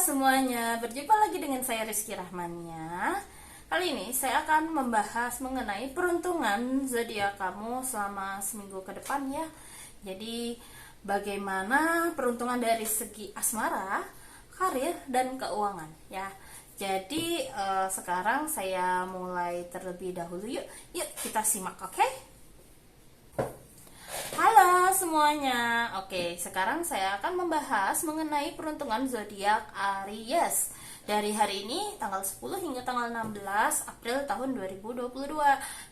semuanya, berjumpa lagi dengan saya Rizky Rahmania. Kali ini saya akan membahas mengenai peruntungan zodiak kamu selama seminggu ke depan ya. Jadi bagaimana peruntungan dari segi asmara, karir, dan keuangan ya. Jadi sekarang saya mulai terlebih dahulu yuk kita simak, oke? Halo semuanya. Oke, sekarang saya akan membahas mengenai peruntungan zodiak Aries dari hari ini tanggal 10 hingga tanggal 16 April tahun 2022.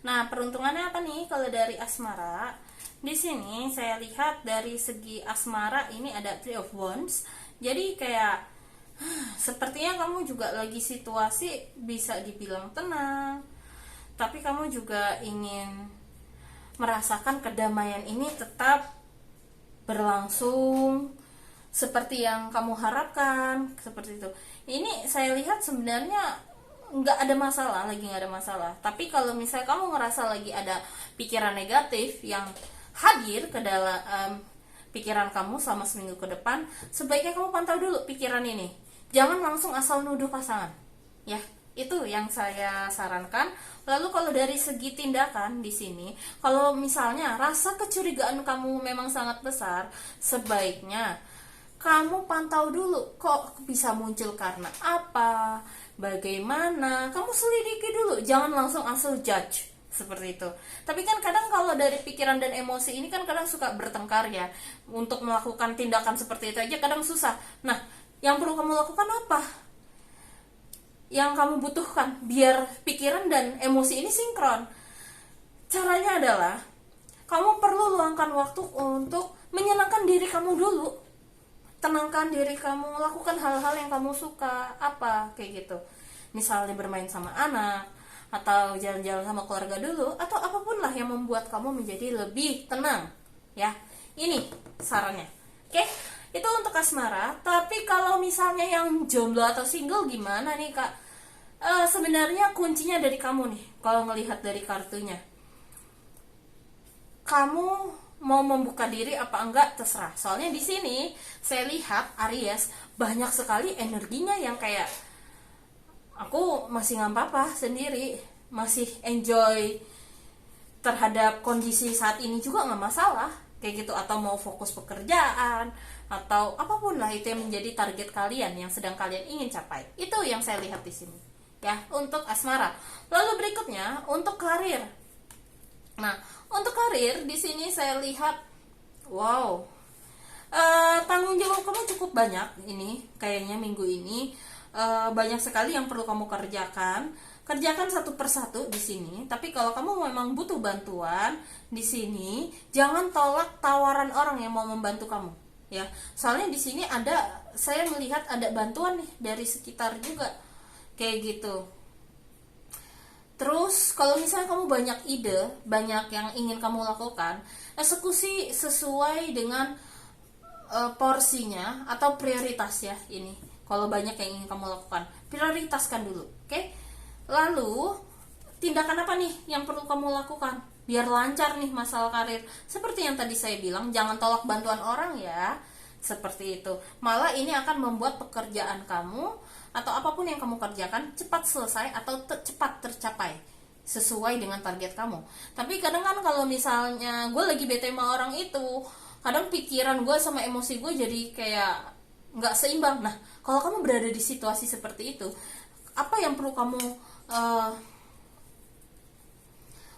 Nah, peruntungannya apa nih kalau dari asmara? Di sini saya lihat dari segi asmara ini ada Three of Wands. Jadi kayak sepertinya kamu juga lagi situasi bisa dibilang tenang, tapi kamu juga ingin merasakan kedamaian ini tetap berlangsung seperti yang kamu harapkan, seperti itu. Ini saya lihat sebenarnya nggak ada masalah, lagi nggak ada masalah. Tapi kalau misalnya kamu ngerasa lagi ada pikiran negatif yang hadir ke dalam pikiran kamu selama seminggu ke depan, sebaiknya kamu pantau dulu pikiran ini. Jangan langsung asal nuduh pasangan, ya. Itu yang saya sarankan. Lalu kalau dari segi tindakan di sini, kalau misalnya rasa kecurigaan kamu memang sangat besar, sebaiknya kamu pantau dulu kok bisa muncul karena apa, bagaimana, kamu selidiki dulu, jangan langsung asal judge seperti itu. Tapi kan kadang kalau dari pikiran dan emosi ini kan kadang suka bertengkar ya. Untuk melakukan tindakan seperti itu aja kadang susah. Nah, yang perlu kamu lakukan apa? Yang kamu butuhkan biar pikiran dan emosi ini sinkron. Caranya adalah kamu perlu luangkan waktu untuk menyenangkan diri kamu dulu. Tenangkan diri kamu, lakukan hal-hal yang kamu suka, apa kayak gitu. Misalnya bermain sama anak, atau jalan-jalan sama keluarga dulu, atau apapun lah yang membuat kamu menjadi lebih tenang. Ya, ini sarannya. Oke? Itu untuk asmara. Tapi kalau misalnya yang jomblo atau single gimana nih kak? Sebenarnya kuncinya dari kamu nih. Kalau ngelihat dari kartunya, kamu mau membuka diri apa enggak terserah. Soalnya di sini saya lihat Aries banyak sekali energinya yang kayak aku masih nggak apa-apa sendiri, masih enjoy terhadap kondisi saat ini juga nggak masalah kayak gitu, atau mau fokus pekerjaan atau apapun lah itu yang menjadi target kalian yang sedang kalian ingin capai. Itu yang saya lihat di sini ya untuk asmara. Lalu berikutnya untuk karir. Nah, untuk karir di sini saya lihat wow, tanggung jawab kamu cukup banyak ini kayaknya minggu ini. Banyak sekali yang perlu kamu kerjakan. Kerjakan satu persatu di sini. Tapi kalau kamu memang butuh bantuan di sini, jangan tolak tawaran orang yang mau membantu kamu, ya. Soalnya di sini saya melihat ada bantuan nih dari sekitar juga, kayak gitu. Terus kalau misalnya kamu banyak ide, banyak yang ingin kamu lakukan, eksekusi sesuai dengan porsinya atau prioritas ya ini. Kalau banyak yang ingin kamu lakukan, prioritaskan dulu, oke? Lalu, tindakan apa nih yang perlu kamu lakukan biar lancar nih masalah karir? Seperti yang tadi saya bilang, jangan tolak bantuan orang ya. Seperti itu. Malah ini akan membuat pekerjaan kamu atau apapun yang kamu kerjakan cepat selesai atau cepat tercapai sesuai dengan target kamu. Tapi kadang kan kalau misalnya gue lagi bete sama orang itu, kadang pikiran gue sama emosi gue jadi kayak nggak seimbang. Nah, kalau kamu berada di situasi seperti itu, apa yang perlu kamu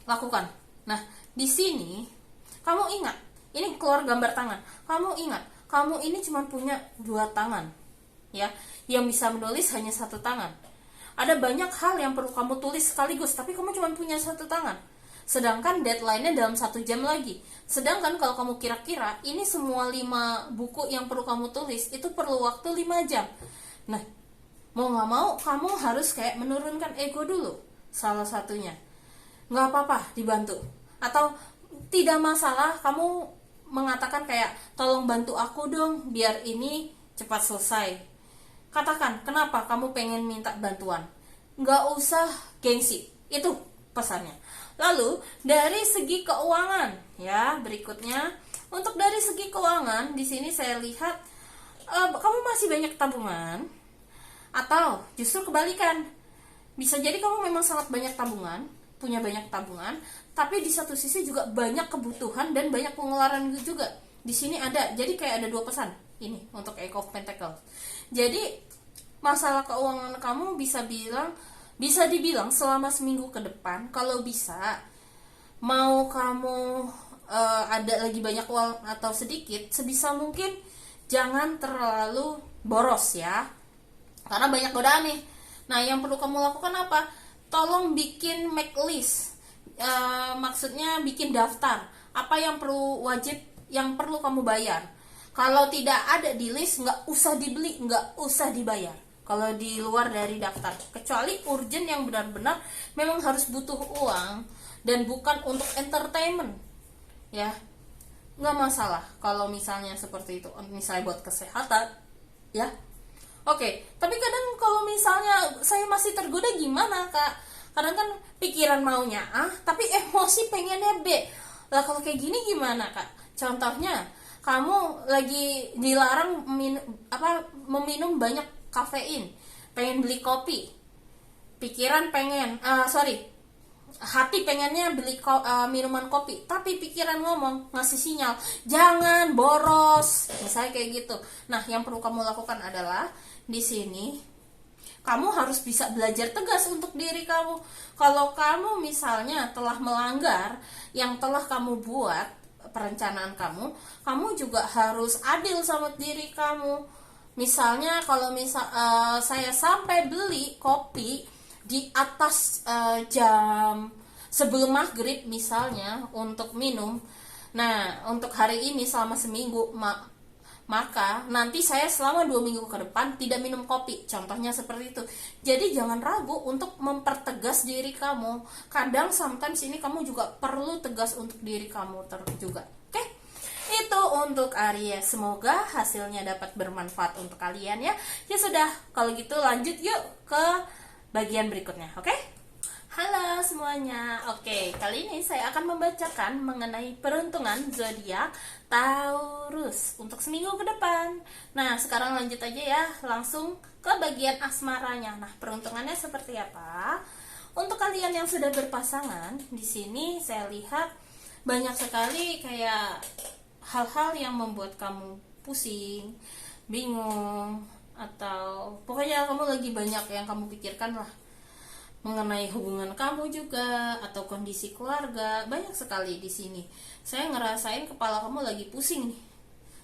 lakukan? Nah, di sini kamu ingat, ini keluar gambar tangan. Kamu ingat, kamu ini cuma punya 2 tangan, ya. Yang bisa menulis hanya 1 tangan. Ada banyak hal yang perlu kamu tulis sekaligus, tapi kamu cuma punya 1 tangan. Sedangkan deadline-nya dalam 1 jam lagi. Sedangkan kalau kamu kira-kira ini semua 5 buku yang perlu kamu tulis itu perlu waktu 5 jam. Nah, mau gak mau kamu harus kayak menurunkan ego dulu. Salah satunya gak apa-apa dibantu, atau tidak masalah kamu mengatakan kayak tolong bantu aku dong biar ini cepat selesai. Katakan kenapa kamu pengen minta bantuan, gak usah gengsi. Itu pesannya. Lalu dari segi keuangan ya, berikutnya untuk dari segi keuangan di sini saya lihat kamu masih banyak tabungan, Atau justru kebalikan, bisa jadi kamu memang sangat banyak tabungan, punya banyak tabungan, tapi di satu sisi juga banyak kebutuhan dan banyak pengeluaran juga. Di sini ada, jadi kayak ada dua pesan ini untuk Eight of Pentacles. Jadi masalah keuangan kamu bisa dibilang selama seminggu ke depan, kalau bisa, mau kamu ada lagi banyak uang atau sedikit, sebisa mungkin jangan terlalu boros ya, karena banyak godaan nih. Nah, yang perlu kamu lakukan apa? Tolong bikin make list. Maksudnya bikin daftar apa yang perlu wajib, yang perlu kamu bayar. Kalau tidak ada di list, nggak usah dibeli, nggak usah dibayar. Kalau di luar dari daftar, kecuali urgent yang benar-benar memang harus butuh uang dan bukan untuk entertainment, ya nggak masalah kalau misalnya seperti itu, misalnya buat kesehatan, ya. Oke, tapi kadang kalau misalnya saya masih tergoda gimana kak? Kadang kan pikiran maunya A, tapi emosi pengennya B. Lah kalau kayak gini gimana kak? Contohnya, kamu lagi dilarang meminum banyak kafein, pengen beli kopi, pikiran pengen, hati pengennya beli minuman kopi, tapi pikiran ngomong, ngasih sinyal jangan boros, misalnya kayak gitu. Nah, yang perlu kamu lakukan adalah di sini kamu harus bisa belajar tegas untuk diri kamu. Kalau kamu misalnya telah melanggar yang telah kamu buat perencanaan kamu juga harus adil sama diri kamu. Misalnya kalau saya sampai beli kopi di atas jam sebelum maghrib misalnya untuk minum, nah untuk hari ini selama seminggu, maka nanti saya selama 2 minggu ke depan tidak minum kopi, contohnya seperti itu. Jadi jangan ragu untuk mempertegas diri kamu. Kadang sometimes ini kamu juga perlu tegas untuk diri kamu juga. Oke? Itu untuk Aries, semoga hasilnya dapat bermanfaat untuk kalian ya. Ya sudah, kalau gitu lanjut yuk ke bagian berikutnya, oke? Halo semuanya. Oke, kali ini saya akan membacakan mengenai peruntungan zodiak Taurus untuk seminggu ke depan. Nah, sekarang lanjut aja ya, langsung ke bagian asmaranya. Nah, peruntungannya seperti apa? Untuk kalian yang sudah berpasangan, di sini saya lihat banyak sekali kayak hal-hal yang membuat kamu pusing, bingung, atau pokoknya kamu lagi banyak yang kamu pikirkan lah mengenai hubungan kamu juga atau kondisi keluarga. Banyak sekali di sini. Saya ngerasain kepala kamu lagi pusing nih.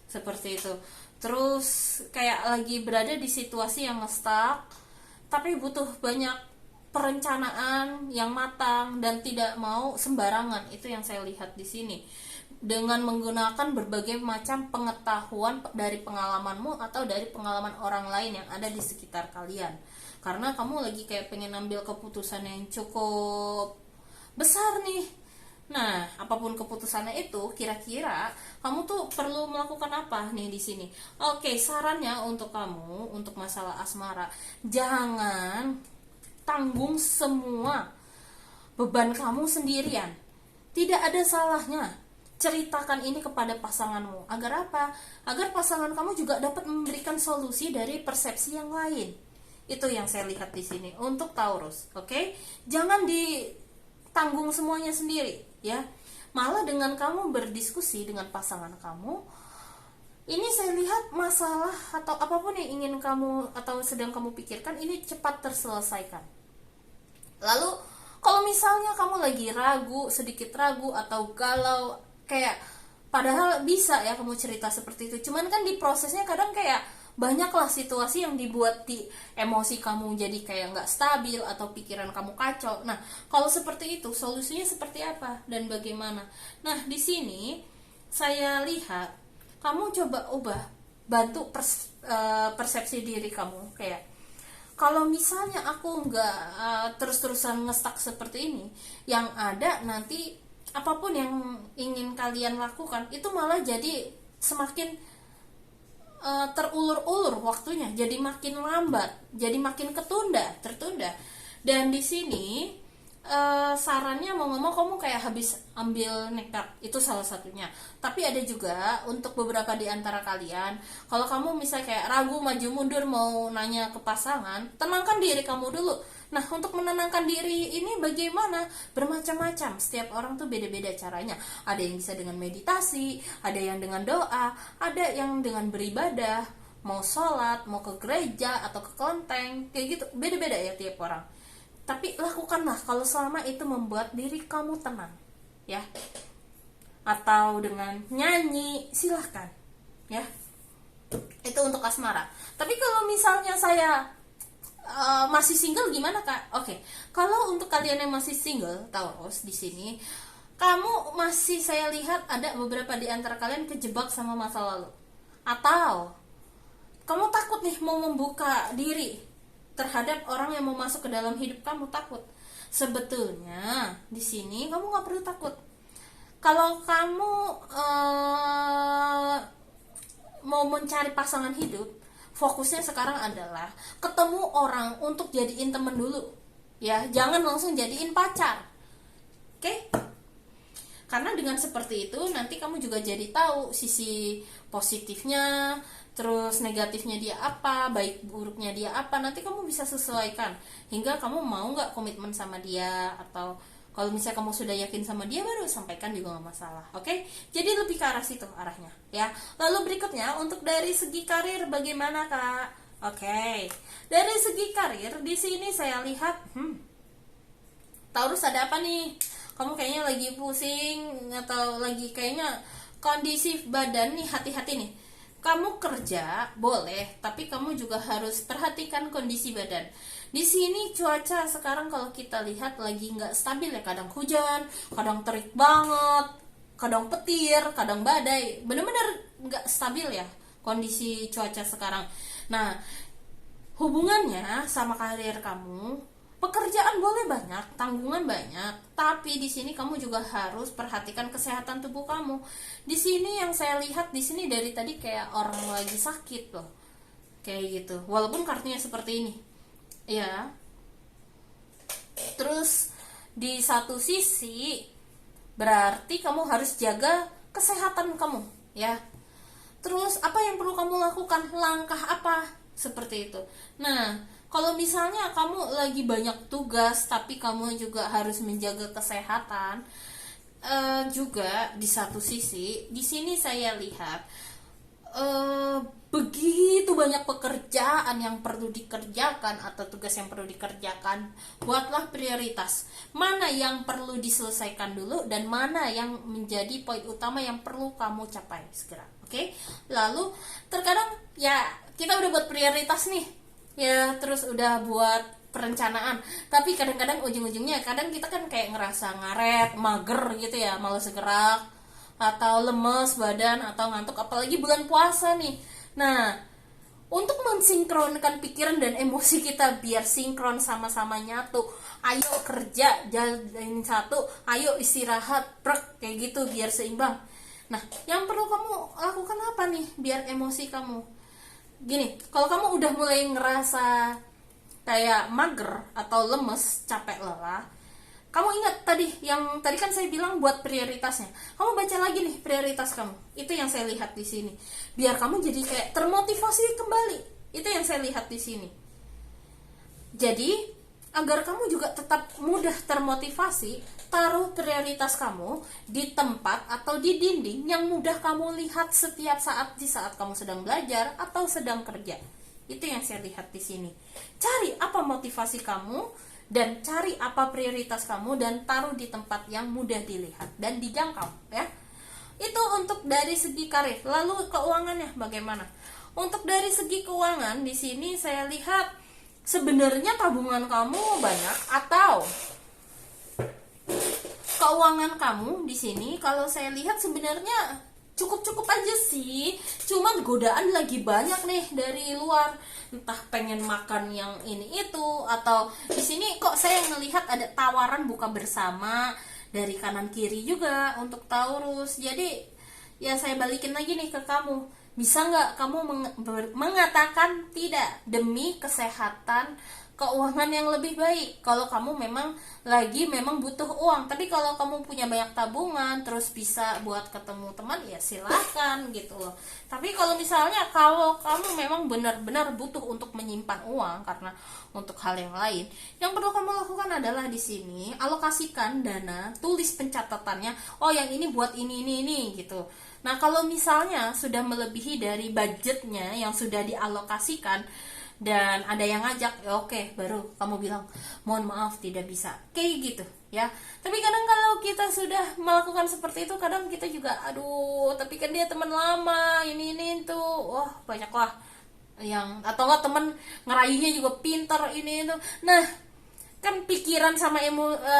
Seperti itu. Terus kayak lagi berada di situasi yang nge-stuck, tapi butuh banyak perencanaan yang matang dan tidak mau sembarangan. Itu yang saya lihat di sini. Dengan menggunakan berbagai macam pengetahuan dari pengalamanmu atau dari pengalaman orang lain yang ada di sekitar kalian. Karena kamu lagi kayak pengen ambil keputusan yang cukup besar nih. Nah, apapun keputusannya itu, kira-kira kamu tuh perlu melakukan apa nih di sini? Oke, sarannya untuk kamu, untuk masalah asmara, jangan tanggung semua beban kamu sendirian. Tidak ada salahnya ceritakan ini kepada pasanganmu. Agar apa? Agar pasangan kamu juga dapat memberikan solusi dari persepsi yang lain. Itu yang saya lihat di sini untuk Taurus, oke? Jangan ditanggung semuanya sendiri, ya. Malah dengan kamu berdiskusi dengan pasangan kamu, ini saya lihat masalah atau apapun yang ingin kamu atau sedang kamu pikirkan ini cepat terselesaikan. Lalu kalau misalnya kamu lagi ragu, sedikit ragu atau galau, kayak padahal bisa ya kamu cerita seperti itu, cuman kan di prosesnya kadang kayak banyaklah situasi yang dibuat di emosi kamu jadi kayak nggak stabil atau pikiran kamu kacau. Nah, kalau seperti itu solusinya seperti apa dan bagaimana? Nah, di sini saya lihat kamu coba ubah, bantu persepsi diri kamu. Kayak kalau misalnya aku nggak terus-terusan ngestak seperti ini, yang ada nanti apapun yang ingin kalian lakukan itu malah jadi semakin terulur-ulur waktunya, jadi makin lambat, jadi makin tertunda. Dan di sini sarannya mau ngomong kamu kayak habis ambil nekat, itu salah satunya. Tapi ada juga untuk beberapa di antara kalian, kalau kamu misalnya kayak ragu maju mundur mau nanya ke pasangan, tenangkan diri kamu dulu. Nah, untuk menenangkan diri ini bagaimana? Bermacam-macam, setiap orang tuh beda-beda caranya. Ada yang bisa dengan meditasi, ada yang dengan doa, ada yang dengan beribadah, mau sholat, mau ke gereja atau ke kelenteng, kayak gitu, beda-beda ya tiap orang. Tapi lakukanlah kalau selama itu membuat diri kamu tenang, ya. Atau dengan nyanyi, silahkan, ya. Itu untuk asmara. Tapi kalau misalnya saya masih single gimana, Kak? Oke. Kalau untuk kalian yang masih single, Taurus di sini, kamu masih, saya lihat ada beberapa di antara kalian kejebak sama masa lalu. Atau kamu takut nih mau membuka diri terhadap orang yang mau masuk ke dalam hidup kamu, takut. Sebetulnya di sini kamu nggak perlu takut. Kalau kamu mau mencari pasangan hidup, fokusnya sekarang adalah ketemu orang untuk jadiin temen dulu, ya. Jangan langsung jadiin pacar, oke? Karena dengan seperti itu nanti kamu juga jadi tahu sisi positifnya, terus negatifnya dia apa, baik buruknya dia apa. Nanti kamu bisa sesuaikan hingga kamu mau nggak komitmen sama dia, atau kalau misalnya kamu sudah yakin sama dia baru sampaikan juga nggak masalah, oke? Jadi lebih ke arah situ arahnya, ya. Lalu berikutnya untuk dari segi karir bagaimana, Kak? Oke, dari segi karir di sini saya lihat, Taurus ada apa nih? Kamu kayaknya lagi pusing atau lagi kayaknya kondisi badan nih, hati-hati nih. Kamu kerja boleh, tapi kamu juga harus perhatikan kondisi badan. Di sini cuaca sekarang kalau kita lihat lagi nggak stabil ya, kadang hujan, kadang terik banget, kadang petir, kadang badai. Bener-bener nggak stabil ya kondisi cuaca sekarang. Nah, hubungannya sama karir kamu, pekerjaan boleh banyak, tanggungan banyak, tapi di sini kamu juga harus perhatikan kesehatan tubuh kamu. Di sini yang saya lihat di sini dari tadi kayak orang lagi sakit loh, kayak gitu. Walaupun kartunya seperti ini, ya. Terus di satu sisi berarti kamu harus jaga kesehatan kamu, ya. Terus apa yang perlu kamu lakukan? Langkah apa? Seperti itu. Nah, kalau misalnya kamu lagi banyak tugas tapi kamu juga harus menjaga kesehatan, juga di satu sisi, di sini saya lihat begitu banyak pekerjaan yang perlu dikerjakan atau tugas yang perlu dikerjakan. Buatlah prioritas. Mana yang perlu diselesaikan dulu dan mana yang menjadi poin utama yang perlu kamu capai segera. Oke? Lalu terkadang ya kita udah buat prioritas nih, ya, terus udah buat perencanaan, tapi kadang-kadang ujung-ujungnya kadang kita kan kayak ngerasa ngaret, mager gitu ya, malas gerak atau lemes badan atau ngantuk, apalagi bulan puasa nih. Nah, untuk mensinkronkan pikiran dan emosi kita biar sinkron, sama-sama nyatu, ayo kerja jalanin satu, ayo istirahat, brek, kayak gitu biar seimbang. Nah, yang perlu kamu lakukan apa nih biar emosi kamu gini? Kalau kamu udah mulai ngerasa kayak mager atau lemes, capek, lelah, kamu ingat tadi yang tadi kan saya bilang buat prioritasnya. Kamu baca lagi nih prioritas kamu. Itu yang saya lihat di sini. Biar kamu jadi kayak termotivasi kembali. Itu yang saya lihat di sini. Jadi, agar kamu juga tetap mudah termotivasi, taruh prioritas kamu di tempat atau di dinding yang mudah kamu lihat setiap saat di saat kamu sedang belajar atau sedang kerja. Itu yang saya lihat di sini. Cari apa motivasi kamu dan cari apa prioritas kamu dan taruh di tempat yang mudah dilihat dan dijangkau, ya. Itu untuk dari segi karir. Lalu keuangannya bagaimana? Untuk dari segi keuangan di sini saya lihat sebenarnya tabungan kamu banyak atau keuangan kamu di sini kalau saya lihat sebenarnya cukup-cukup aja sih. Cuman godaan lagi banyak nih dari luar. Entah pengen makan yang ini itu, atau di sini kok saya ngelihat ada tawaran buka bersama dari kanan kiri juga untuk Taurus. Jadi ya saya balikin lagi nih ke kamu. Bisa nggak kamu mengatakan tidak demi kesehatan keuangan yang lebih baik kalau kamu memang butuh uang. Tapi kalau kamu punya banyak tabungan terus bisa buat ketemu teman, ya silakan gitu loh. Tapi kalau misalnya kalau kamu memang benar-benar butuh untuk menyimpan uang karena untuk hal yang lain, yang perlu kamu lakukan adalah di sini alokasikan dana, tulis pencatatannya. Oh, yang ini buat ini gitu. Nah, kalau misalnya sudah melebihi dari budgetnya yang sudah dialokasikan dan ada yang ngajak, ya oke, baru kamu bilang mohon maaf tidak bisa, kayak gitu ya. Tapi kadang kalau kita sudah melakukan seperti itu, kadang kita juga aduh, tapi kan dia teman lama, ini tuh, wah banyak lah yang, atau enggak temen ngerayunya juga pintar ini itu. Nah, kan pikiran sama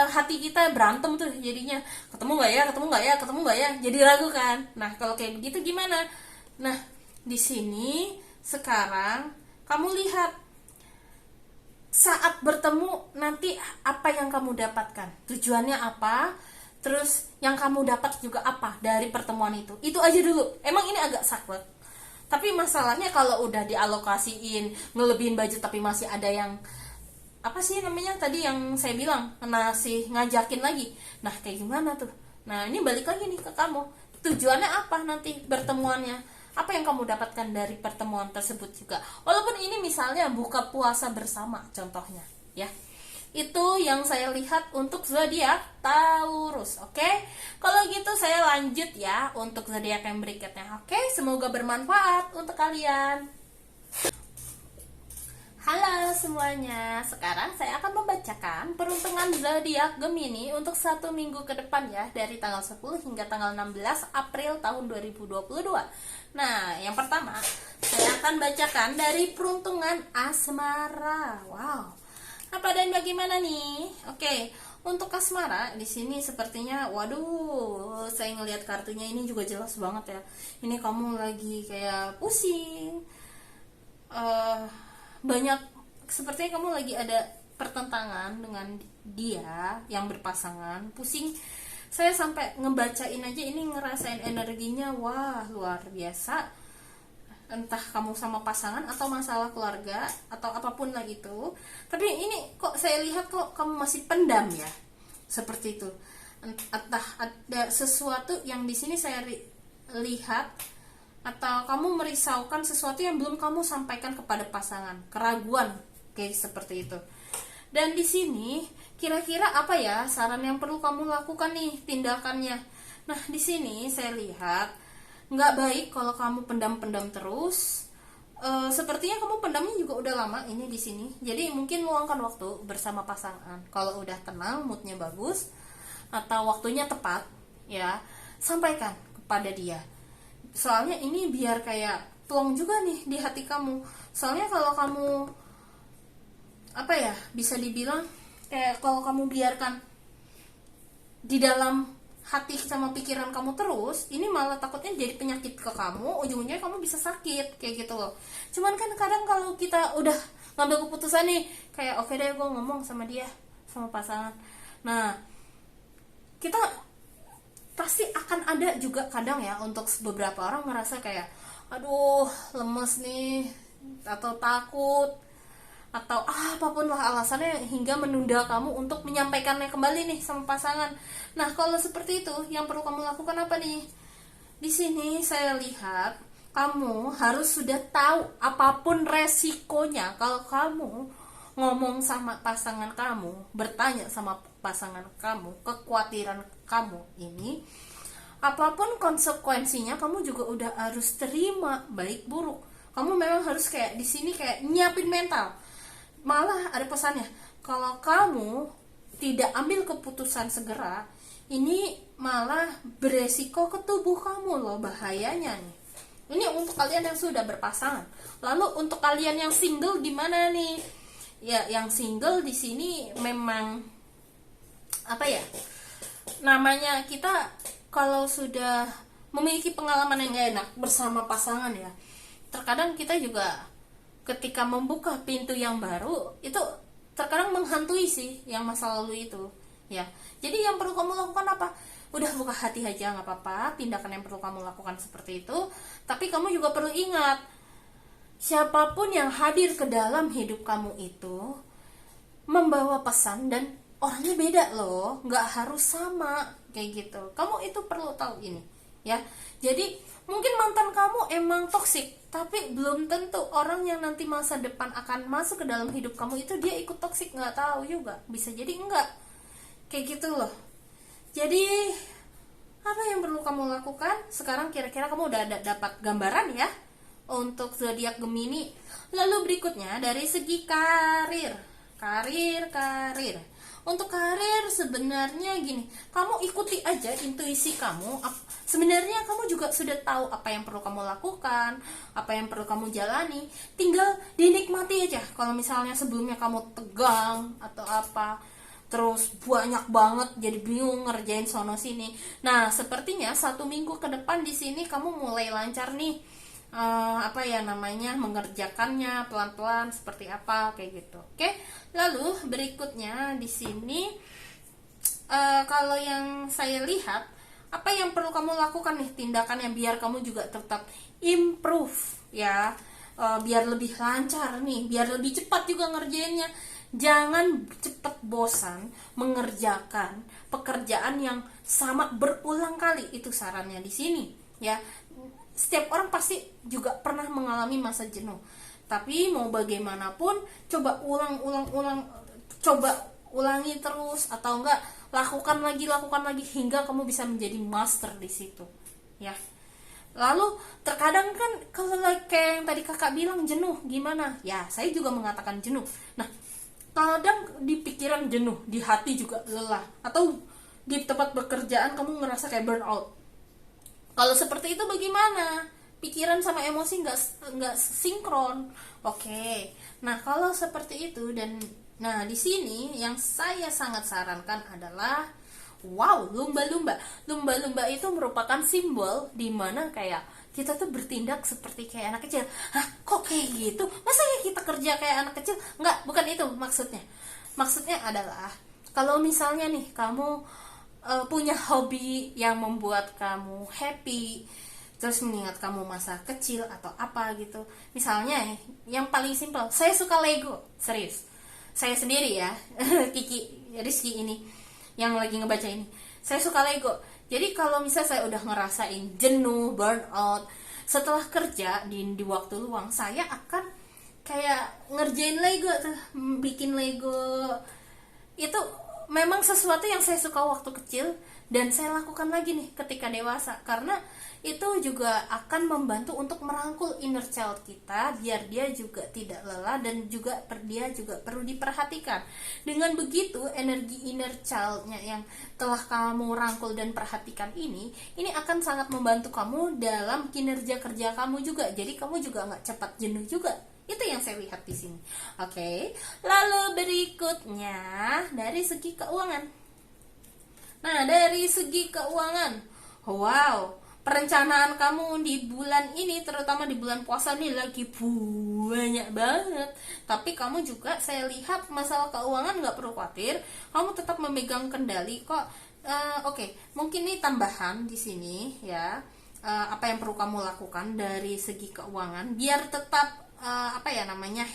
hati kita berantem tuh jadinya, ketemu nggak ya, jadi ragu kan. Nah, kalau kayak begitu gimana? Nah, di sini sekarang kamu lihat saat bertemu nanti apa yang kamu dapatkan, tujuannya apa, terus yang kamu dapat juga apa dari pertemuan itu aja dulu. Emang ini agak saklek, tapi masalahnya kalau udah dialokasiin ngelebihin budget tapi masih ada yang apa sih namanya tadi yang saya bilang masih ngajakin lagi, nah kayak gimana tuh? Nah, ini balik lagi nih ke kamu, tujuannya apa nanti pertemuannya, apa yang kamu dapatkan dari pertemuan tersebut juga. Walaupun ini misalnya buka puasa bersama contohnya ya. Itu yang saya lihat untuk zodiak Taurus. Oke, kalau gitu saya lanjut ya untuk zodiak yang berikutnya. Oke, semoga bermanfaat untuk kalian. Halo semuanya, sekarang saya akan membacakan peruntungan zodiak Gemini untuk 1 minggu ke depan ya, dari tanggal 10 hingga tanggal 16 April tahun 2022. Nah, yang pertama saya akan bacakan dari peruntungan asmara. Wow, apa dan bagaimana nih? Oke, untuk asmara di sini sepertinya, waduh, saya ngelihat kartunya ini juga jelas banget ya. Ini kamu lagi kayak pusing. Banyak, sepertinya kamu lagi ada pertentangan dengan dia yang berpasangan, pusing. Saya sampai ngebacain aja ini ngerasain energinya, wah luar biasa. Entah kamu sama pasangan atau masalah keluarga atau apapun lah itu, tapi ini kok saya lihat kok kamu masih pendam ya, seperti itu. Entah ada sesuatu yang di sini saya lihat, atau kamu merisaukan sesuatu yang belum kamu sampaikan kepada pasangan, keraguan kayak seperti itu. Dan di sini kira-kira apa ya saran yang perlu kamu lakukan nih tindakannya. Nah, di sini saya lihat nggak baik kalau kamu pendam-pendam terus. Sepertinya kamu pendamnya juga udah lama ini di sini. Jadi mungkin luangkan waktu bersama pasangan. Kalau udah tenang, moodnya bagus, atau waktunya tepat, ya sampaikan kepada dia. Soalnya ini biar kayak plong juga nih di hati kamu. Soalnya kalau kamu apa ya, bisa dibilang kayak kalau kamu biarkan di dalam hati sama pikiran kamu terus, ini malah takutnya jadi penyakit ke kamu, ujung-ujungnya kamu bisa sakit kayak gitu loh. Cuman kan kadang kalau kita udah ngambil keputusan nih, kayak oke deh gue ngomong sama dia, sama pasangan, nah kita pasti akan ada juga kadang ya untuk beberapa orang ngerasa kayak aduh lemes nih, atau takut, atau apapun lah alasannya hingga menunda kamu untuk menyampaikannya kembali nih sama pasangan. Nah, kalau seperti itu yang perlu kamu lakukan apa nih? Di sini saya lihat kamu harus sudah tahu apapun resikonya kalau kamu ngomong sama pasangan kamu, bertanya sama pasangan kamu, kekhawatiran kamu ini, apapun konsekuensinya kamu juga udah harus terima, baik buruk. Kamu memang harus kayak di sini kayak nyiapin mental. Malah ada pesannya, kalau kamu tidak ambil keputusan segera, ini malah beresiko ke tubuh kamu loh, bahayanya nih. Ini untuk kalian yang sudah berpasangan. Lalu untuk kalian yang single gimana nih? Ya, yang single di sini memang apa ya? Namanya kita kalau sudah memiliki pengalaman yang gak enak bersama pasangan ya, terkadang kita juga ketika membuka pintu yang baru itu terkadang menghantui sih yang masa lalu itu ya. Jadi yang perlu kamu lakukan apa? Udah buka hati aja, nggak apa-apa, tindakan yang perlu kamu lakukan seperti itu. Tapi kamu juga perlu ingat, siapapun yang hadir ke dalam hidup kamu membawa pesan dan orangnya beda loh, nggak harus sama kayak gitu. Kamu itu perlu tahu ini ya. Jadi mungkin mantan kamu emang toksik, tapi belum tentu orang yang nanti masa depan akan masuk ke dalam hidup kamu itu dia ikut toksik, nggak tahu juga, bisa jadi enggak kayak gitu loh. Jadi apa yang perlu kamu lakukan sekarang? Kira-kira kamu udah dapat gambaran ya untuk zodiak Gemini. Lalu berikutnya dari segi karir. Untuk karir sebenarnya gini, kamu ikuti aja intuisi kamu. Sebenarnya kamu juga sudah tahu apa yang perlu kamu lakukan, apa yang perlu kamu jalani. Tinggal dinikmati aja. Kalau misalnya sebelumnya kamu tegang atau apa, terus banyak banget jadi bingung ngerjain sono sini. Nah, sepertinya 1 minggu ke depan di sini kamu mulai lancar nih. Mengerjakannya pelan-pelan seperti apa kayak gitu. Oke. Lalu berikutnya di sini kalau yang saya lihat, apa yang perlu kamu lakukan nih tindakannya biar kamu juga tetap improve ya. Biar lebih lancar nih, biar lebih cepat juga ngerjainnya. Jangan cepat bosan mengerjakan pekerjaan yang sama berulang kali, itu sarannya di sini ya. Setiap orang pasti juga pernah mengalami masa jenuh, tapi mau bagaimanapun coba ulangi terus, atau enggak lakukan lagi hingga kamu bisa menjadi master di situ ya. Lalu terkadang kan kalau kayak yang tadi kakak bilang jenuh gimana ya, saya juga mengatakan jenuh. Nah, kadang di pikiran jenuh, di hati juga lelah, atau di tempat pekerjaan kamu ngerasa kayak burnout. Kalau seperti itu bagaimana? Pikiran sama emosi nggak sinkron. Oke. Nah, kalau seperti itu di sini yang saya sangat sarankan adalah lumba-lumba. Lumba-lumba itu merupakan simbol di mana kayak kita tuh bertindak seperti kayak anak kecil. Hah, kok kayak gitu? Masa ya kita kerja kayak anak kecil? Enggak, bukan itu maksudnya. Maksudnya adalah kalau misalnya nih kamu punya hobi yang membuat kamu happy, terus mengingat kamu masa kecil atau apa gitu. Misalnya yang paling simpel, saya suka Lego, serius. Saya sendiri ya, Rizky ini yang lagi ngebaca ini. Saya suka Lego. Jadi kalau misalnya saya udah ngerasain jenuh, burnout, setelah kerja di waktu luang, saya akan kayak ngerjain Lego tuh, bikin Lego. Itu memang sesuatu yang saya suka waktu kecil dan saya lakukan lagi nih ketika dewasa, karena itu juga akan membantu untuk merangkul inner child kita biar dia juga tidak lelah dan juga dia juga perlu diperhatikan. Dengan begitu energi inner childnya yang telah kamu rangkul dan perhatikan ini akan sangat membantu kamu dalam kinerja kerja kamu juga, jadi kamu juga nggak cepat jenuh juga. Itu yang saya lihat di sini. Oke. Lalu berikutnya dari segi keuangan. Nah, dari segi keuangan, perencanaan kamu di bulan ini, terutama di bulan puasa nih, lagi banyak banget. Tapi kamu juga saya lihat masalah keuangan nggak perlu khawatir. Kamu tetap memegang kendali kok. Oke. Mungkin nih tambahan di sini ya. Apa yang perlu kamu lakukan dari segi keuangan biar tetap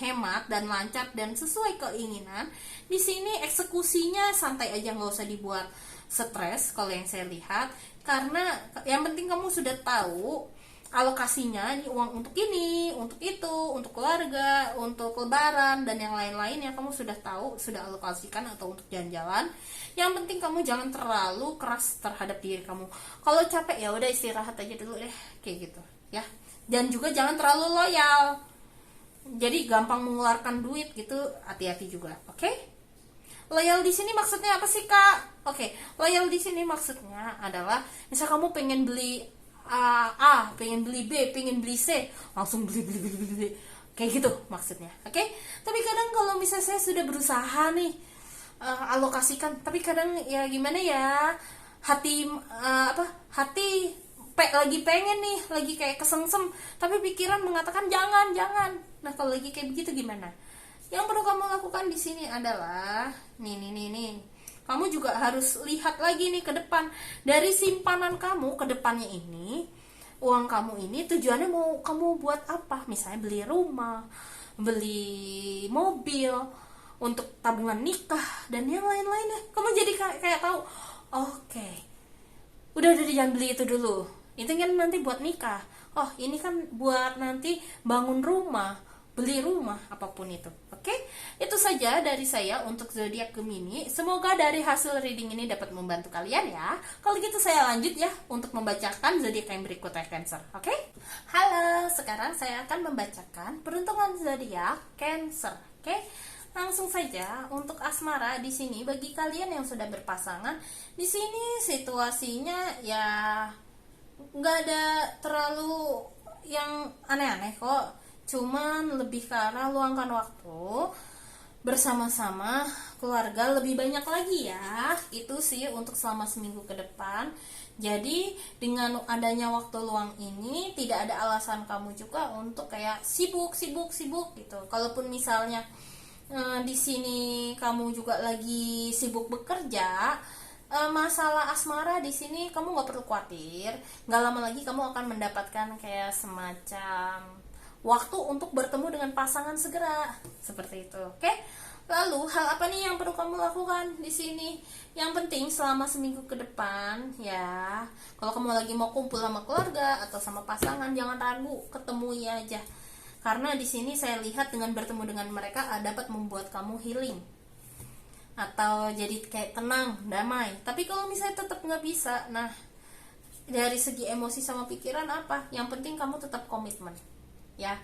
hemat dan lancar dan sesuai keinginan. Di sini eksekusinya santai aja, nggak usah dibuat stres kalau yang saya lihat, karena yang penting kamu sudah tahu alokasinya, ini uang untuk ini, untuk itu, untuk keluarga, untuk lebaran dan yang lain-lain yang kamu sudah tahu, sudah alokasikan, atau untuk jalan-jalan. Yang penting kamu jangan terlalu keras terhadap diri kamu. Kalau capek ya udah istirahat aja dulu deh, kayak gitu ya. Dan juga jangan terlalu loyal, jadi gampang mengeluarkan duit gitu, hati-hati juga. Oke? Loyal di sini maksudnya apa sih, Kak? Oke, loyal di sini maksudnya adalah misal kamu pengen beli A, pengen beli B, pengen beli C, langsung beli. Kayak gitu maksudnya. Oke? Tapi kadang kalau misalnya saya sudah berusaha nih alokasikan, tapi kadang ya gimana ya, hati lagi pengen nih, lagi kayak kesengsem, tapi pikiran mengatakan jangan. Nah, kalau lagi kayak begitu gimana? Yang perlu kamu lakukan di sini adalah nih. Kamu juga harus lihat lagi nih ke depan. Dari simpanan kamu ke depannya ini, uang kamu ini tujuannya mau kamu buat apa? Misalnya beli rumah, beli mobil, untuk tabungan nikah dan yang lain-lainnya. Kamu jadi kayak tahu, oke, udah jangan beli itu dulu, itu kan nanti buat nikah. Oh, ini kan buat nanti bangun rumah, beli rumah, apapun itu. Oke, itu saja dari saya untuk zodiak Gemini. Semoga dari hasil reading ini dapat membantu kalian ya. Kalau gitu saya lanjut ya untuk membacakan zodiak yang berikutnya, Cancer. Oke? Halo, sekarang saya akan membacakan peruntungan zodiak Cancer. Oke? Langsung saja untuk asmara di sini bagi kalian yang sudah berpasangan, di sini situasinya ya nggak ada terlalu yang aneh-aneh kok, cuman lebih ke arah luangkan waktu bersama-sama keluarga lebih banyak lagi ya, itu sih untuk selama seminggu ke depan. Jadi dengan adanya waktu luang ini tidak ada alasan kamu juga untuk kayak sibuk gitu. Kalaupun misalnya di sini kamu juga lagi sibuk bekerja, masalah asmara di sini kamu nggak perlu khawatir. Nggak lama lagi kamu akan mendapatkan kayak semacam waktu untuk bertemu dengan pasangan segera, seperti itu. Oke? Lalu hal apa nih yang perlu kamu lakukan di sini? Yang penting selama seminggu ke depan ya, kalau kamu lagi mau kumpul sama keluarga atau sama pasangan, jangan ragu, ketemui aja. Karena di sini saya lihat dengan bertemu dengan mereka dapat membuat kamu healing atau jadi kayak tenang, damai. Tapi kalau misalnya tetap nggak bisa, nah dari segi emosi sama pikiran apa? Yang penting kamu tetap komitmen, ya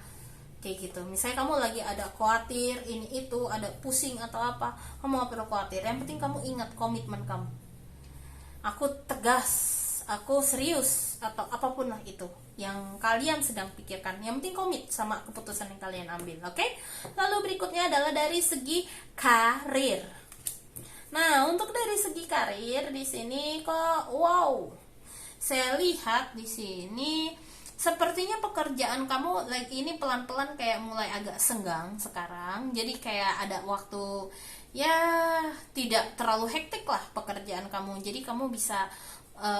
kayak gitu. Misalnya kamu lagi ada khawatir ini itu, ada pusing atau apa, kamu nggak perlu khawatir. Yang penting kamu ingat komitmen kamu. Aku tegas, aku serius atau apapun lah itu yang kalian sedang pikirkan. Yang penting komit sama keputusan yang kalian ambil, oke? Lalu berikutnya adalah dari segi karir. Nah, untuk dari segi karir di sini kok wow. Saya lihat di sini sepertinya pekerjaan kamu ini pelan-pelan kayak mulai agak senggang sekarang. Jadi kayak ada waktu ya tidak terlalu hektik lah pekerjaan kamu. Jadi kamu bisa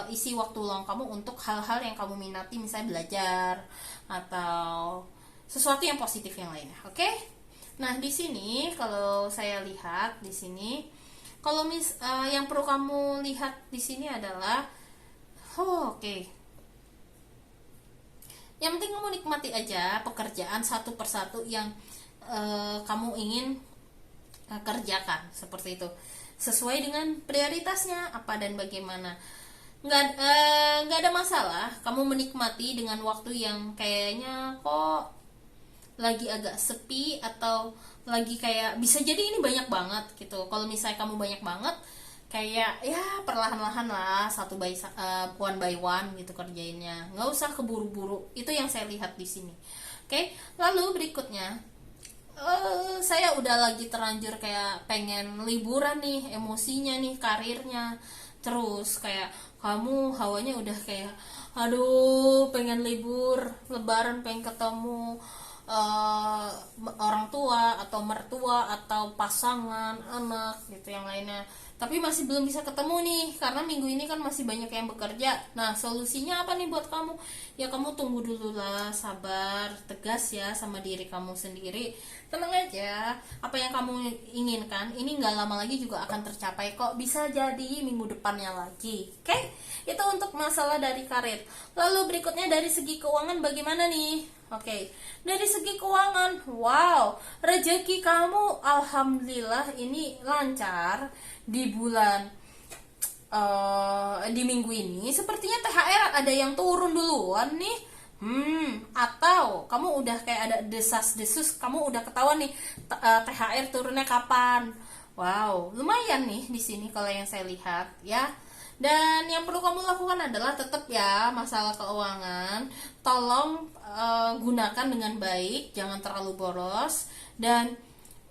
isi waktu luang kamu untuk hal-hal yang kamu minati, misalnya belajar atau sesuatu yang positif yang lainnya. Oke? Nah, di sini kalau saya lihat di sini kalau yang perlu kamu lihat di sini adalah oke. Yang penting kamu nikmati aja pekerjaan satu persatu yang kamu ingin kerjakan, seperti itu. Sesuai dengan prioritasnya apa dan bagaimana. Nggak ada masalah kamu menikmati dengan waktu yang kayaknya kok lagi agak sepi atau lagi kayak bisa jadi ini banyak banget gitu. Kalau misalnya kamu banyak banget, kayak ya perlahan-lahan lah, one by one gitu kerjainnya, nggak usah keburu-buru. Itu yang saya lihat di sini. Oke, lalu berikutnya saya udah lagi terlanjur kayak pengen liburan nih, emosinya nih, karirnya, terus kayak kamu hawanya udah kayak aduh pengen libur, lebaran pengen ketemu orang tua atau mertua atau pasangan, anak gitu yang lainnya, tapi masih belum bisa ketemu nih karena minggu ini kan masih banyak yang bekerja. Nah, solusinya apa nih buat kamu? Ya kamu tunggu dulu lah, sabar, tegas ya sama diri kamu sendiri. Tenang aja, apa yang kamu inginkan ini nggak lama lagi juga akan tercapai kok, bisa jadi minggu depannya lagi. Oke? Itu untuk masalah dari karir. Lalu berikutnya dari segi keuangan bagaimana nih? Oke, dari segi keuangan, wow, rezeki kamu alhamdulillah ini lancar di bulan di minggu ini. Sepertinya THR ada yang turun duluan nih. Atau kamu udah kayak ada desas-desus, kamu udah ketahuan nih THR turunnya kapan. Wow, lumayan nih di sini kalau yang saya lihat ya. Dan yang perlu kamu lakukan adalah tetap ya masalah keuangan, tolong gunakan dengan baik, jangan terlalu boros dan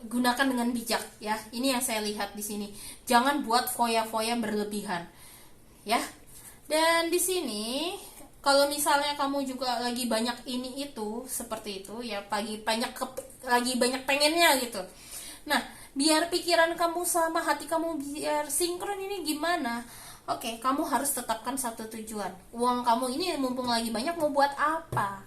gunakan dengan bijak ya. Ini yang saya lihat di sini. Jangan buat foya-foya berlebihan. Ya. Dan di sini kalau misalnya kamu juga lagi banyak ini itu seperti itu ya, lagi banyak pengennya gitu. Nah, biar pikiran kamu sama hati kamu biar sinkron ini gimana? Oke, kamu harus tetapkan satu tujuan. Uang kamu ini mumpung lagi banyak mau buat apa?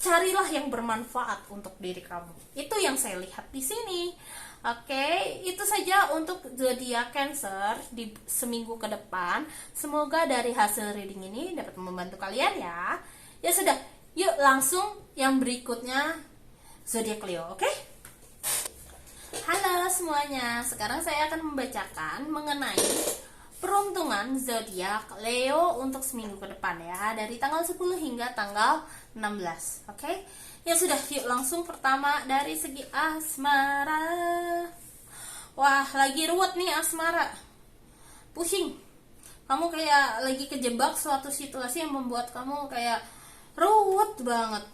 carilah yang bermanfaat untuk diri kamu. Itu yang saya lihat di sini. Oke, itu saja untuk zodiak Cancer di seminggu ke depan. Semoga dari hasil reading ini dapat membantu kalian ya. Ya sudah, yuk langsung yang berikutnya zodiak Leo, oke? Halo semuanya, sekarang saya akan membacakan mengenai peruntungan zodiak Leo untuk seminggu ke depan ya, dari tanggal 10 hingga tanggal 16, oke? Ya sudah, yuk langsung pertama dari segi asmara. Wah, lagi ruwet nih asmara. Pusing. Kamu kayak lagi kejebak suatu situasi yang membuat kamu kayak ruwet banget.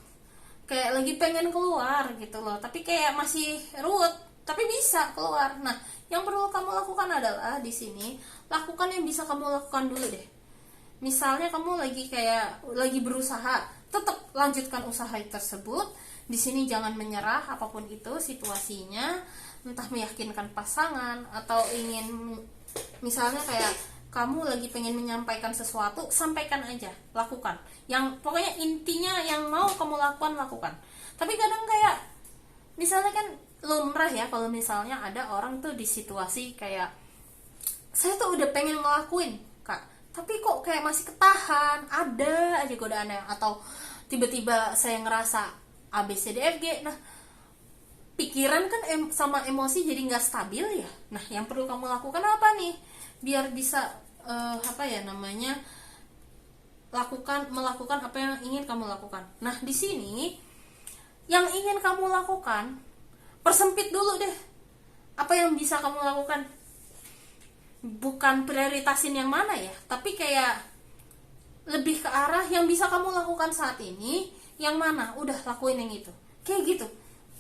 Kayak lagi pengen keluar gitu loh, tapi kayak masih ruwet, tapi bisa keluar. Nah, yang perlu kamu lakukan adalah di sini, lakukan yang bisa kamu lakukan dulu deh. Misalnya kamu lagi berusaha, tetap lanjutkan usaha tersebut. Di sini jangan menyerah apapun itu situasinya, entah meyakinkan pasangan atau ingin, misalnya kayak kamu lagi pengen menyampaikan sesuatu, sampaikan aja, lakukan. Yang pokoknya intinya yang mau kamu lakukan. Tapi kadang kayak misalnya kan lumrah ya kalau misalnya ada orang tuh di situasi kayak saya tuh udah pengen ngelakuin kak, tapi kok kayak masih ketahan, ada aja godaannya, atau tiba-tiba saya ngerasa A B C D F G. Nah, pikiran kan sama emosi jadi nggak stabil ya. Nah, yang perlu kamu lakukan apa nih biar bisa melakukan apa yang ingin kamu lakukan. Nah, di sini yang ingin kamu lakukan, persempit dulu deh apa yang bisa kamu lakukan. Bukan prioritasin yang mana ya, tapi kayak lebih ke arah yang bisa kamu lakukan saat ini yang mana, udah lakuin yang itu, kayak gitu,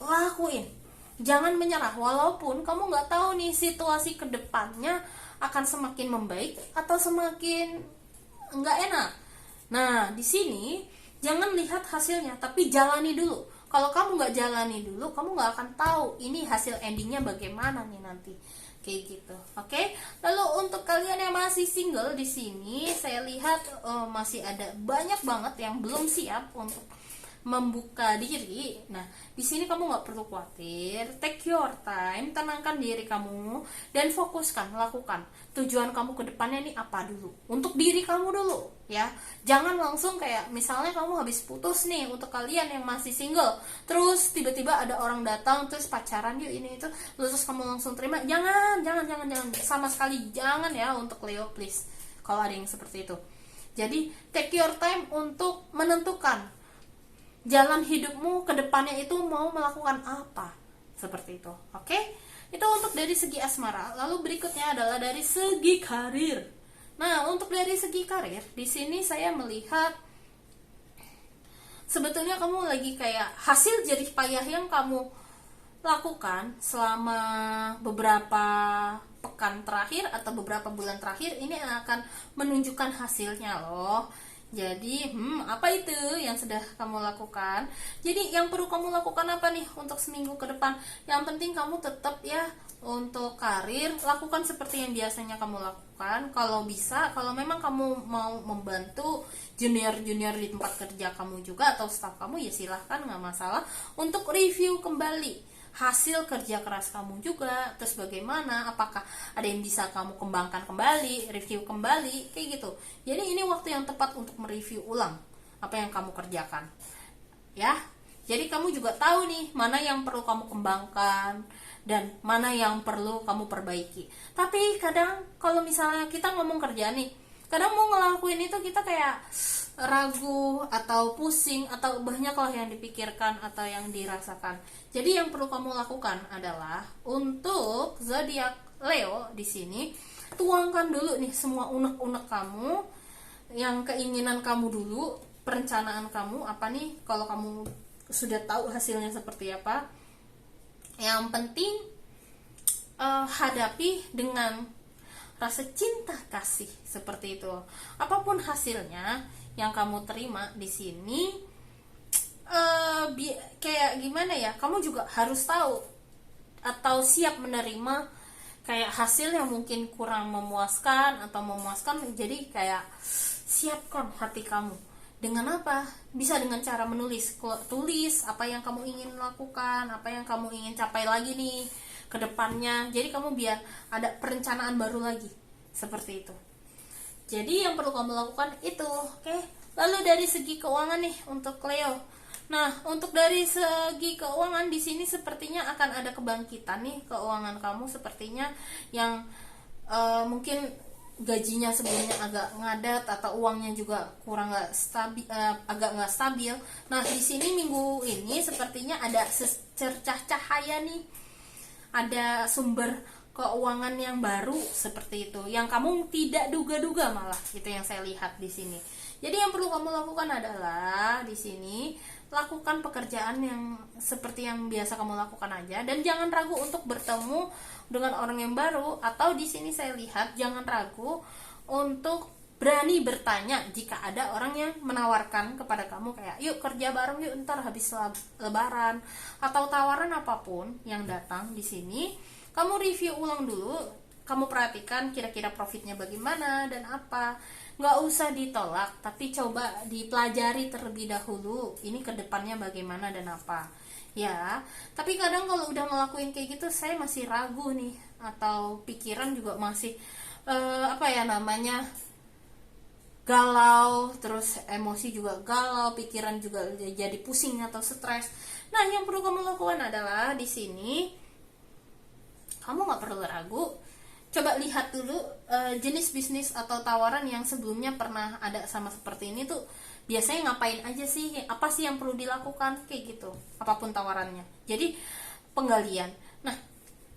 lakuin, jangan menyerah. Walaupun kamu nggak tahu nih situasi kedepannya akan semakin membaik atau semakin nggak enak. Nah, di sini jangan lihat hasilnya, tapi jalani dulu. Kalau kamu nggak jalani dulu, kamu nggak akan tahu ini hasil endingnya bagaimana nih nanti, kayak gitu. Oke? Lalu untuk kalian yang masih single di sini, saya lihat masih ada banyak banget yang belum siap untuk membuka diri. Nah, di sini kamu nggak perlu khawatir, take your time, tenangkan diri kamu dan fokuskan, lakukan tujuan kamu ke depannya nih apa dulu, untuk diri kamu dulu ya. Jangan langsung kayak misalnya kamu habis putus nih, untuk kalian yang masih single, terus tiba-tiba ada orang datang terus pacaran yuk ini itu, terus kamu langsung terima. Jangan sama sekali jangan ya untuk Leo, please, kalau ada yang seperti itu. Jadi take your time untuk menentukan jalan hidupmu ke depannya itu mau melakukan apa, seperti itu. Oke? Itu untuk dari segi asmara. Lalu berikutnya adalah dari segi karir. Nah, untuk dari segi karir, di sini saya melihat sebetulnya kamu lagi kayak hasil jerih payah yang kamu lakukan selama beberapa pekan terakhir atau beberapa bulan terakhir ini akan menunjukkan hasilnya loh. Jadi, apa itu yang sudah kamu lakukan? Jadi, yang perlu kamu lakukan apa nih untuk seminggu ke depan? Yang penting kamu tetap ya, untuk karir, lakukan seperti yang biasanya kamu lakukan. Kalau bisa, kalau memang kamu mau membantu junior-junior di tempat kerja kamu juga atau staff kamu, ya silahkan, nggak masalah. Untuk review kembali hasil kerja keras kamu juga, terus bagaimana, apakah ada yang bisa kamu kembangkan kembali, review kembali, kayak gitu. Jadi ini waktu yang tepat untuk mereview ulang apa yang kamu kerjakan ya. Jadi kamu juga tahu nih mana yang perlu kamu kembangkan dan mana yang perlu kamu perbaiki. Tapi kadang kalau misalnya kita ngomong kerja nih, kadang mau ngelakuin itu kita kayak ragu atau pusing atau banyaklah yang dipikirkan atau yang dirasakan. Jadi yang perlu kamu lakukan adalah untuk zodiak Leo di sini, tuangkan dulu nih semua unek-unek kamu, yang keinginan kamu dulu, perencanaan kamu apa nih, kalau kamu sudah tahu hasilnya seperti apa. Yang penting hadapi dengan rasa cinta kasih, seperti itu. Apapun hasilnya yang kamu terima di sini, kayak gimana ya, kamu juga harus tahu atau siap menerima kayak hasil yang mungkin kurang memuaskan atau memuaskan. Jadi kayak siapkan hati kamu Dengan apa? Bisa dengan cara menulis. Tulis apa yang kamu ingin lakukan, apa yang kamu ingin capai lagi nih ke depannya. Jadi kamu biar ada perencanaan baru lagi. Seperti itu. Jadi yang perlu kamu lakukan itu, oke? Lalu dari segi keuangan nih untuk Leo. Nah, untuk dari segi keuangan di sini sepertinya akan ada kebangkitan nih keuangan kamu, sepertinya yang mungkin gajinya sebelumnya agak ngadat atau uangnya juga kurang nggak stabil, agak nggak stabil. Nah, di sini minggu ini sepertinya ada secercah cahaya nih, ada sumber keuangan yang baru seperti itu, yang kamu tidak duga-duga, malah itu yang saya lihat di sini. Jadi yang perlu kamu lakukan adalah di sini lakukan pekerjaan yang seperti yang biasa kamu lakukan aja, dan jangan ragu untuk bertemu dengan orang yang baru. Atau di sini saya lihat jangan ragu untuk berani bertanya jika ada orang yang menawarkan kepada kamu kayak yuk kerja bareng yuk ntar habis lebaran, atau tawaran apapun yang datang di sini. Kamu review ulang dulu, kamu perhatikan kira-kira profitnya bagaimana dan apa. Nggak usah ditolak, tapi coba dipelajari terlebih dahulu ini kedepannya bagaimana dan apa ya. Tapi kadang kalau udah ngelakuin kayak gitu saya masih ragu nih, atau pikiran juga masih apa ya namanya, galau, terus emosi juga galau, pikiran juga jadi pusing atau stres. Nah, yang perlu kamu lakukan adalah di sini kamu nggak perlu ragu. Coba lihat dulu jenis bisnis atau tawaran yang sebelumnya pernah ada sama seperti ini tuh biasanya ngapain aja sih, apa sih yang perlu dilakukan, kayak gitu, apapun tawarannya. Jadi penggalian. Nah,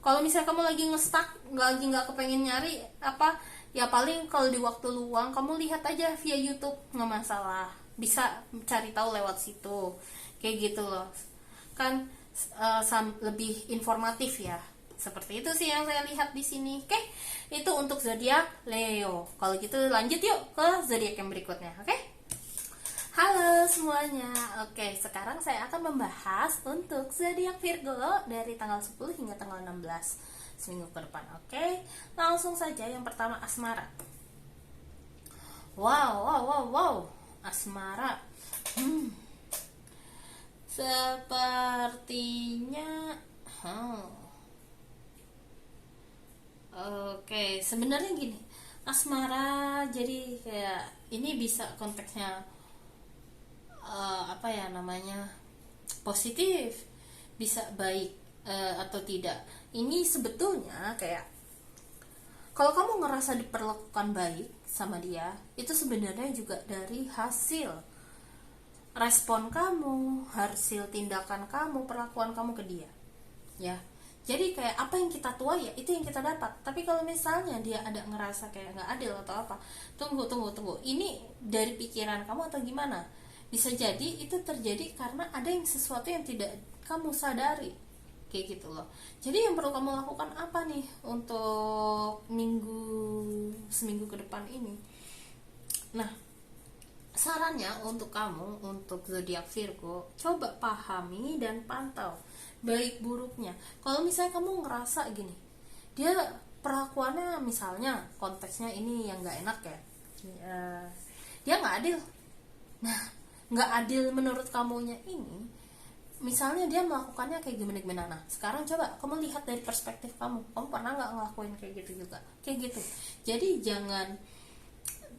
kalau misalnya kamu lagi nge-stuck, nggak kepengen nyari apa, ya paling kalau di waktu luang kamu lihat aja via YouTube, nggak masalah, bisa cari tahu lewat situ, kayak gitu loh kan. Lebih informatif ya. Seperti itu sih yang saya lihat di sini. Oke, itu untuk zodiak Leo. Kalau gitu lanjut yuk ke zodiak yang berikutnya. Oke. Halo semuanya. Oke, sekarang saya akan membahas untuk zodiak Virgo dari tanggal 10 hingga tanggal 16 seminggu ke depan. Oke, langsung saja yang pertama asmara. Wow. Asmara. Sepertinya Oke, sebenarnya gini, asmara jadi kayak ini bisa konteksnya apa ya namanya, positif, bisa baik atau tidak. Ini sebetulnya kayak kalau kamu ngerasa diperlakukan baik sama dia, itu sebenarnya juga dari hasil respon kamu, hasil tindakan kamu, perlakuan kamu ke dia, ya. Jadi kayak apa yang kita tuai ya itu yang kita dapat. Tapi kalau misalnya dia ada ngerasa kayak nggak adil atau apa, tunggu. Ini dari pikiran kamu atau gimana? Bisa jadi itu terjadi karena ada yang sesuatu yang tidak kamu sadari, kayak gitu loh. Jadi yang perlu kamu lakukan apa nih untuk seminggu ke depan ini? Nah, sarannya untuk kamu, untuk zodiak Virgo, coba pahami dan pantau baik buruknya. Kalau misalnya kamu ngerasa gini, dia perlakuannya misalnya konteksnya ini yang nggak enak ya, dia nggak adil. Nah, nggak adil menurut kamunya ini, misalnya dia melakukannya kayak gimana. Nah, sekarang coba kamu lihat dari perspektif kamu pernah nggak ngelakuin kayak gitu juga, kayak gitu. Jadi jangan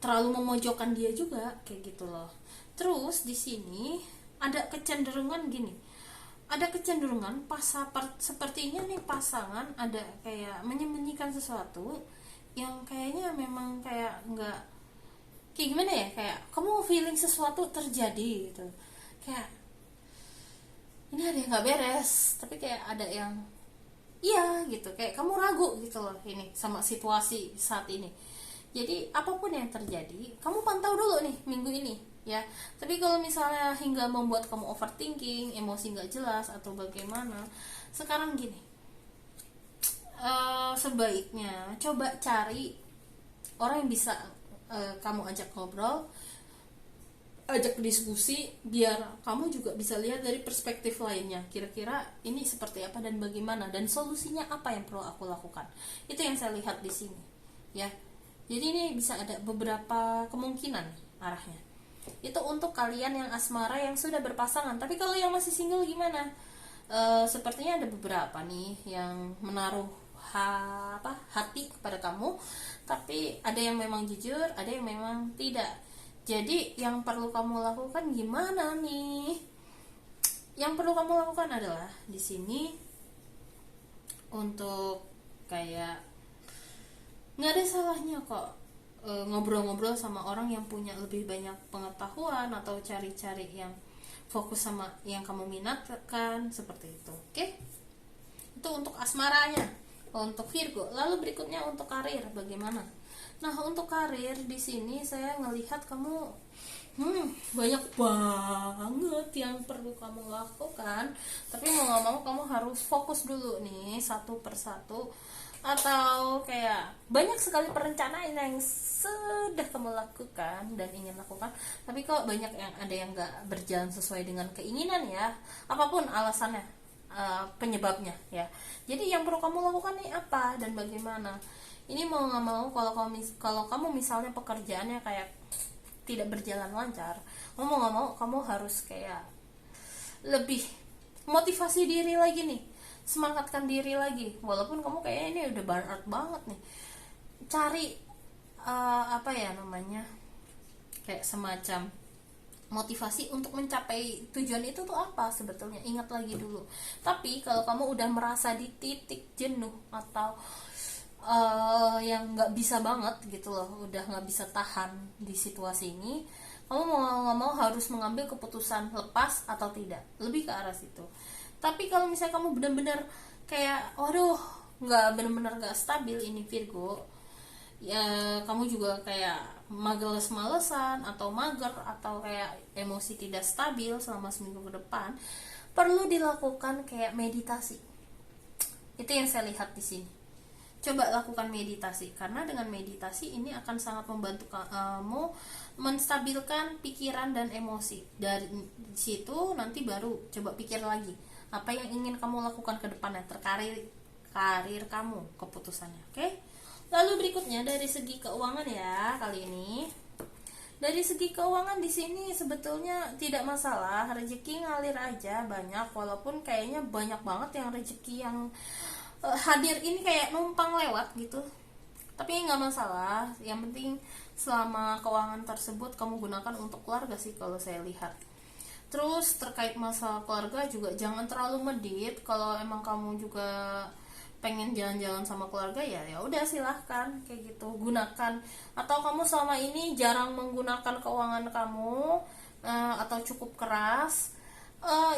terlalu memojokkan dia juga, kayak gitu loh. Terus di sini ada kecenderungan gini, ada kecenderungan sepertinya nih pasangan ada kayak menyembunyikan sesuatu yang kayaknya memang kayak nggak, kayak gimana ya, kayak kamu feeling sesuatu terjadi gitu, kayak ini ada yang nggak beres, tapi kayak ada yang iya gitu, kayak kamu ragu gitu loh ini sama situasi saat ini. Jadi apapun yang terjadi kamu pantau dulu nih minggu ini ya. Tapi kalau misalnya hingga membuat kamu overthinking, emosi nggak jelas atau bagaimana, sekarang gini, sebaiknya coba cari orang yang bisa kamu ajak ngobrol, ajak diskusi, biar kamu juga bisa lihat dari perspektif lainnya, kira-kira ini seperti apa dan bagaimana, dan solusinya apa yang perlu aku lakukan. Itu yang saya lihat di sini ya. Jadi ini bisa ada beberapa kemungkinan arahnya. Itu untuk kalian yang asmara yang sudah berpasangan. Tapi kalau yang masih single gimana? Sepertinya ada beberapa nih yang menaruh hati kepada kamu, tapi ada yang memang jujur, ada yang memang tidak. Jadi yang perlu kamu lakukan gimana nih? Yang perlu kamu lakukan adalah di sini untuk kayak nggak ada salahnya kok ngobrol-ngobrol sama orang yang punya lebih banyak pengetahuan, atau cari-cari yang fokus sama yang kamu minatkan, seperti itu. Oke? Itu untuk asmaranya, untuk Virgo. Lalu berikutnya untuk karir bagaimana? Nah, untuk karir di sini saya ngelihat kamu banyak banget yang perlu kamu lakukan, tapi mau nggak mau kamu harus fokus dulu nih satu persatu, atau kayak banyak sekali perencanaan yang sudah kamu lakukan dan ingin lakukan, tapi kok banyak yang ada yang nggak berjalan sesuai dengan keinginan ya, apapun alasannya, penyebabnya ya. Jadi yang perlu kamu lakukan nih apa dan bagaimana? Ini mau nggak mau kalau kamu misalnya pekerjaannya kayak tidak berjalan lancar, kamu mau nggak mau kamu harus kayak lebih motivasi diri lagi nih, semangatkan diri lagi, walaupun kamu kayaknya ini udah burn out banget nih. Cari apa ya namanya, kayak semacam motivasi untuk mencapai tujuan itu tuh apa sebetulnya, ingat lagi dulu. Tapi kalau kamu udah merasa di titik jenuh atau yang nggak bisa banget gitu loh, udah nggak bisa tahan di situasi ini, kamu mau nggak mau harus mengambil keputusan lepas atau tidak, lebih ke arah situ. Tapi kalau misalnya kamu benar-benar kayak waduh nggak, benar-benar nggak stabil ini Virgo ya, kamu juga kayak males-malesan atau mager atau kayak emosi tidak stabil selama seminggu ke depan, perlu dilakukan kayak meditasi. Itu yang saya lihat di sini. Coba lakukan meditasi, karena dengan meditasi ini akan sangat membantu kamu menstabilkan pikiran dan emosi. Dari situ nanti baru coba pikir lagi apa yang ingin kamu lakukan ke depannya, karir kamu, keputusannya. Oke? Lalu berikutnya dari segi keuangan ya kali ini. Dari segi keuangan di sini sebetulnya tidak masalah, rezeki ngalir aja banyak, walaupun kayaknya banyak banget yang rezeki yang hadir ini kayak numpang lewat gitu, tapi nggak masalah, yang penting selama keuangan tersebut kamu gunakan untuk keluarga sih kalau saya lihat. Terus terkait masalah keluarga juga jangan terlalu medit, kalau emang kamu juga pengen jalan-jalan sama keluarga ya udah silahkan kayak gitu, gunakan. Atau kamu selama ini jarang menggunakan keuangan kamu atau cukup keras,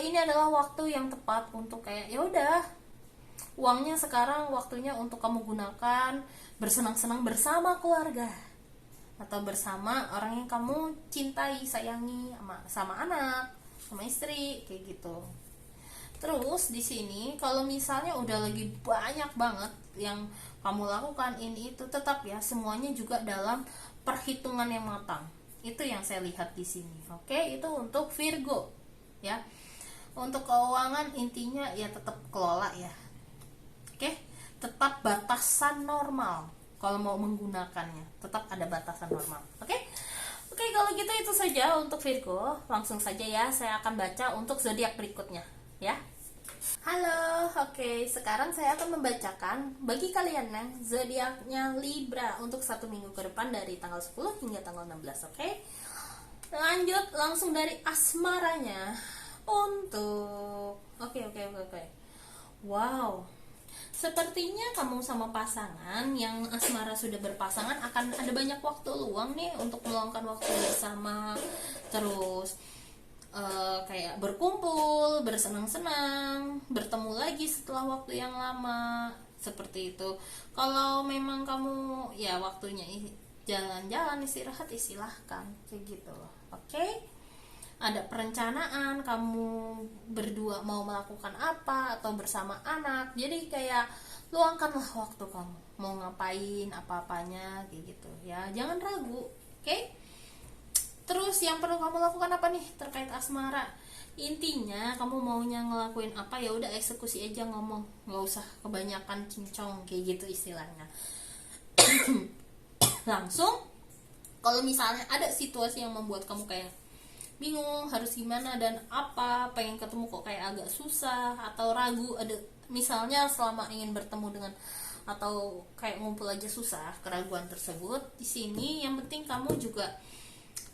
ini adalah waktu yang tepat untuk kayak ya udah, uangnya sekarang waktunya untuk kamu gunakan bersenang-senang bersama keluarga atau bersama orang yang kamu cintai, sayangi, sama anak, sama istri, kayak gitu. Terus di sini kalau misalnya udah lagi banyak banget yang kamu lakukan ini itu, tetap ya semuanya juga dalam perhitungan yang matang. Itu yang saya lihat di sini. Oke, itu untuk Virgo ya. Untuk keuangan intinya ya tetap kelola ya. Oke, tetap batasan normal. Kalau mau menggunakannya, tetap ada batasan normal. Oke, kalau gitu itu saja untuk Virgo. Langsung saja ya, saya akan baca untuk zodiak berikutnya, ya. Halo, oke. Sekarang saya akan membacakan bagi kalian yang zodiaknya Libra untuk 1 minggu ke depan dari tanggal 10 hingga tanggal 16. Oke. Lanjut langsung dari asmaranya untuk oke. Wow. Sepertinya kamu sama pasangan yang asmara sudah berpasangan akan ada banyak waktu luang nih untuk meluangkan waktu bersama, terus kayak berkumpul, bersenang-senang, bertemu lagi setelah waktu yang lama, seperti itu. Kalau memang kamu ya waktunya jalan-jalan, istirahat, silahkan kayak gitu loh. Oke? Ada perencanaan kamu berdua mau melakukan apa atau bersama anak, jadi kayak luangkanlah waktu kamu mau ngapain apa-apanya kayak gitu ya, jangan ragu. Oke? Terus yang perlu kamu lakukan apa nih terkait asmara? Intinya kamu maunya ngelakuin apa ya udah eksekusi aja, ngomong, nggak usah kebanyakan cincong kayak gitu istilahnya. Langsung Kalau misalnya ada situasi yang membuat kamu kayak bingung harus gimana dan apa, pengen ketemu kok kayak agak susah atau ragu, ada misalnya selama ingin bertemu dengan atau kayak ngumpul aja susah, keraguan tersebut, di sini yang penting kamu juga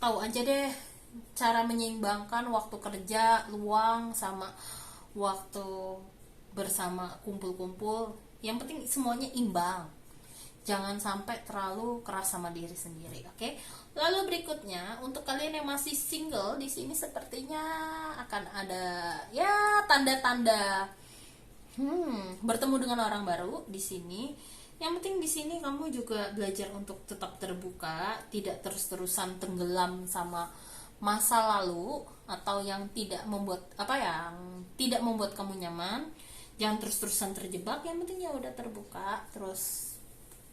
tahu aja deh cara menyeimbangkan waktu kerja luang sama waktu bersama kumpul-kumpul. Yang penting semuanya imbang, jangan sampai terlalu keras sama diri sendiri, oke? Lalu berikutnya untuk kalian yang masih single, di sini sepertinya akan ada ya tanda-tanda bertemu dengan orang baru di sini. Yang penting di sini kamu juga belajar untuk tetap terbuka, tidak terus-terusan tenggelam sama masa lalu atau yang tidak membuat kamu nyaman. Jangan terus-terusan terjebak, yang penting ya udah terbuka, terus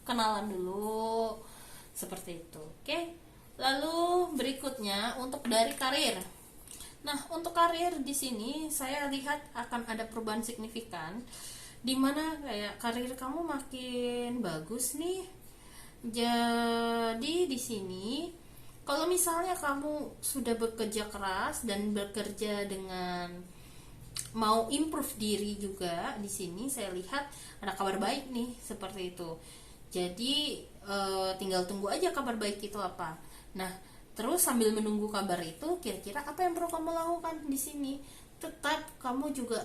kenalan dulu seperti itu, oke? Lalu berikutnya untuk dari karir. Nah, untuk karir di sini saya lihat akan ada perubahan signifikan di mana kayak karir kamu makin bagus nih. Jadi di sini kalau misalnya kamu sudah bekerja keras dan bekerja dengan mau improve diri juga, di sini saya lihat ada kabar baik nih seperti itu. Jadi tinggal tunggu aja kabar baik itu apa. Nah, terus sambil menunggu kabar itu, kira-kira apa yang perlu kamu lakukan di sini? Tetap kamu juga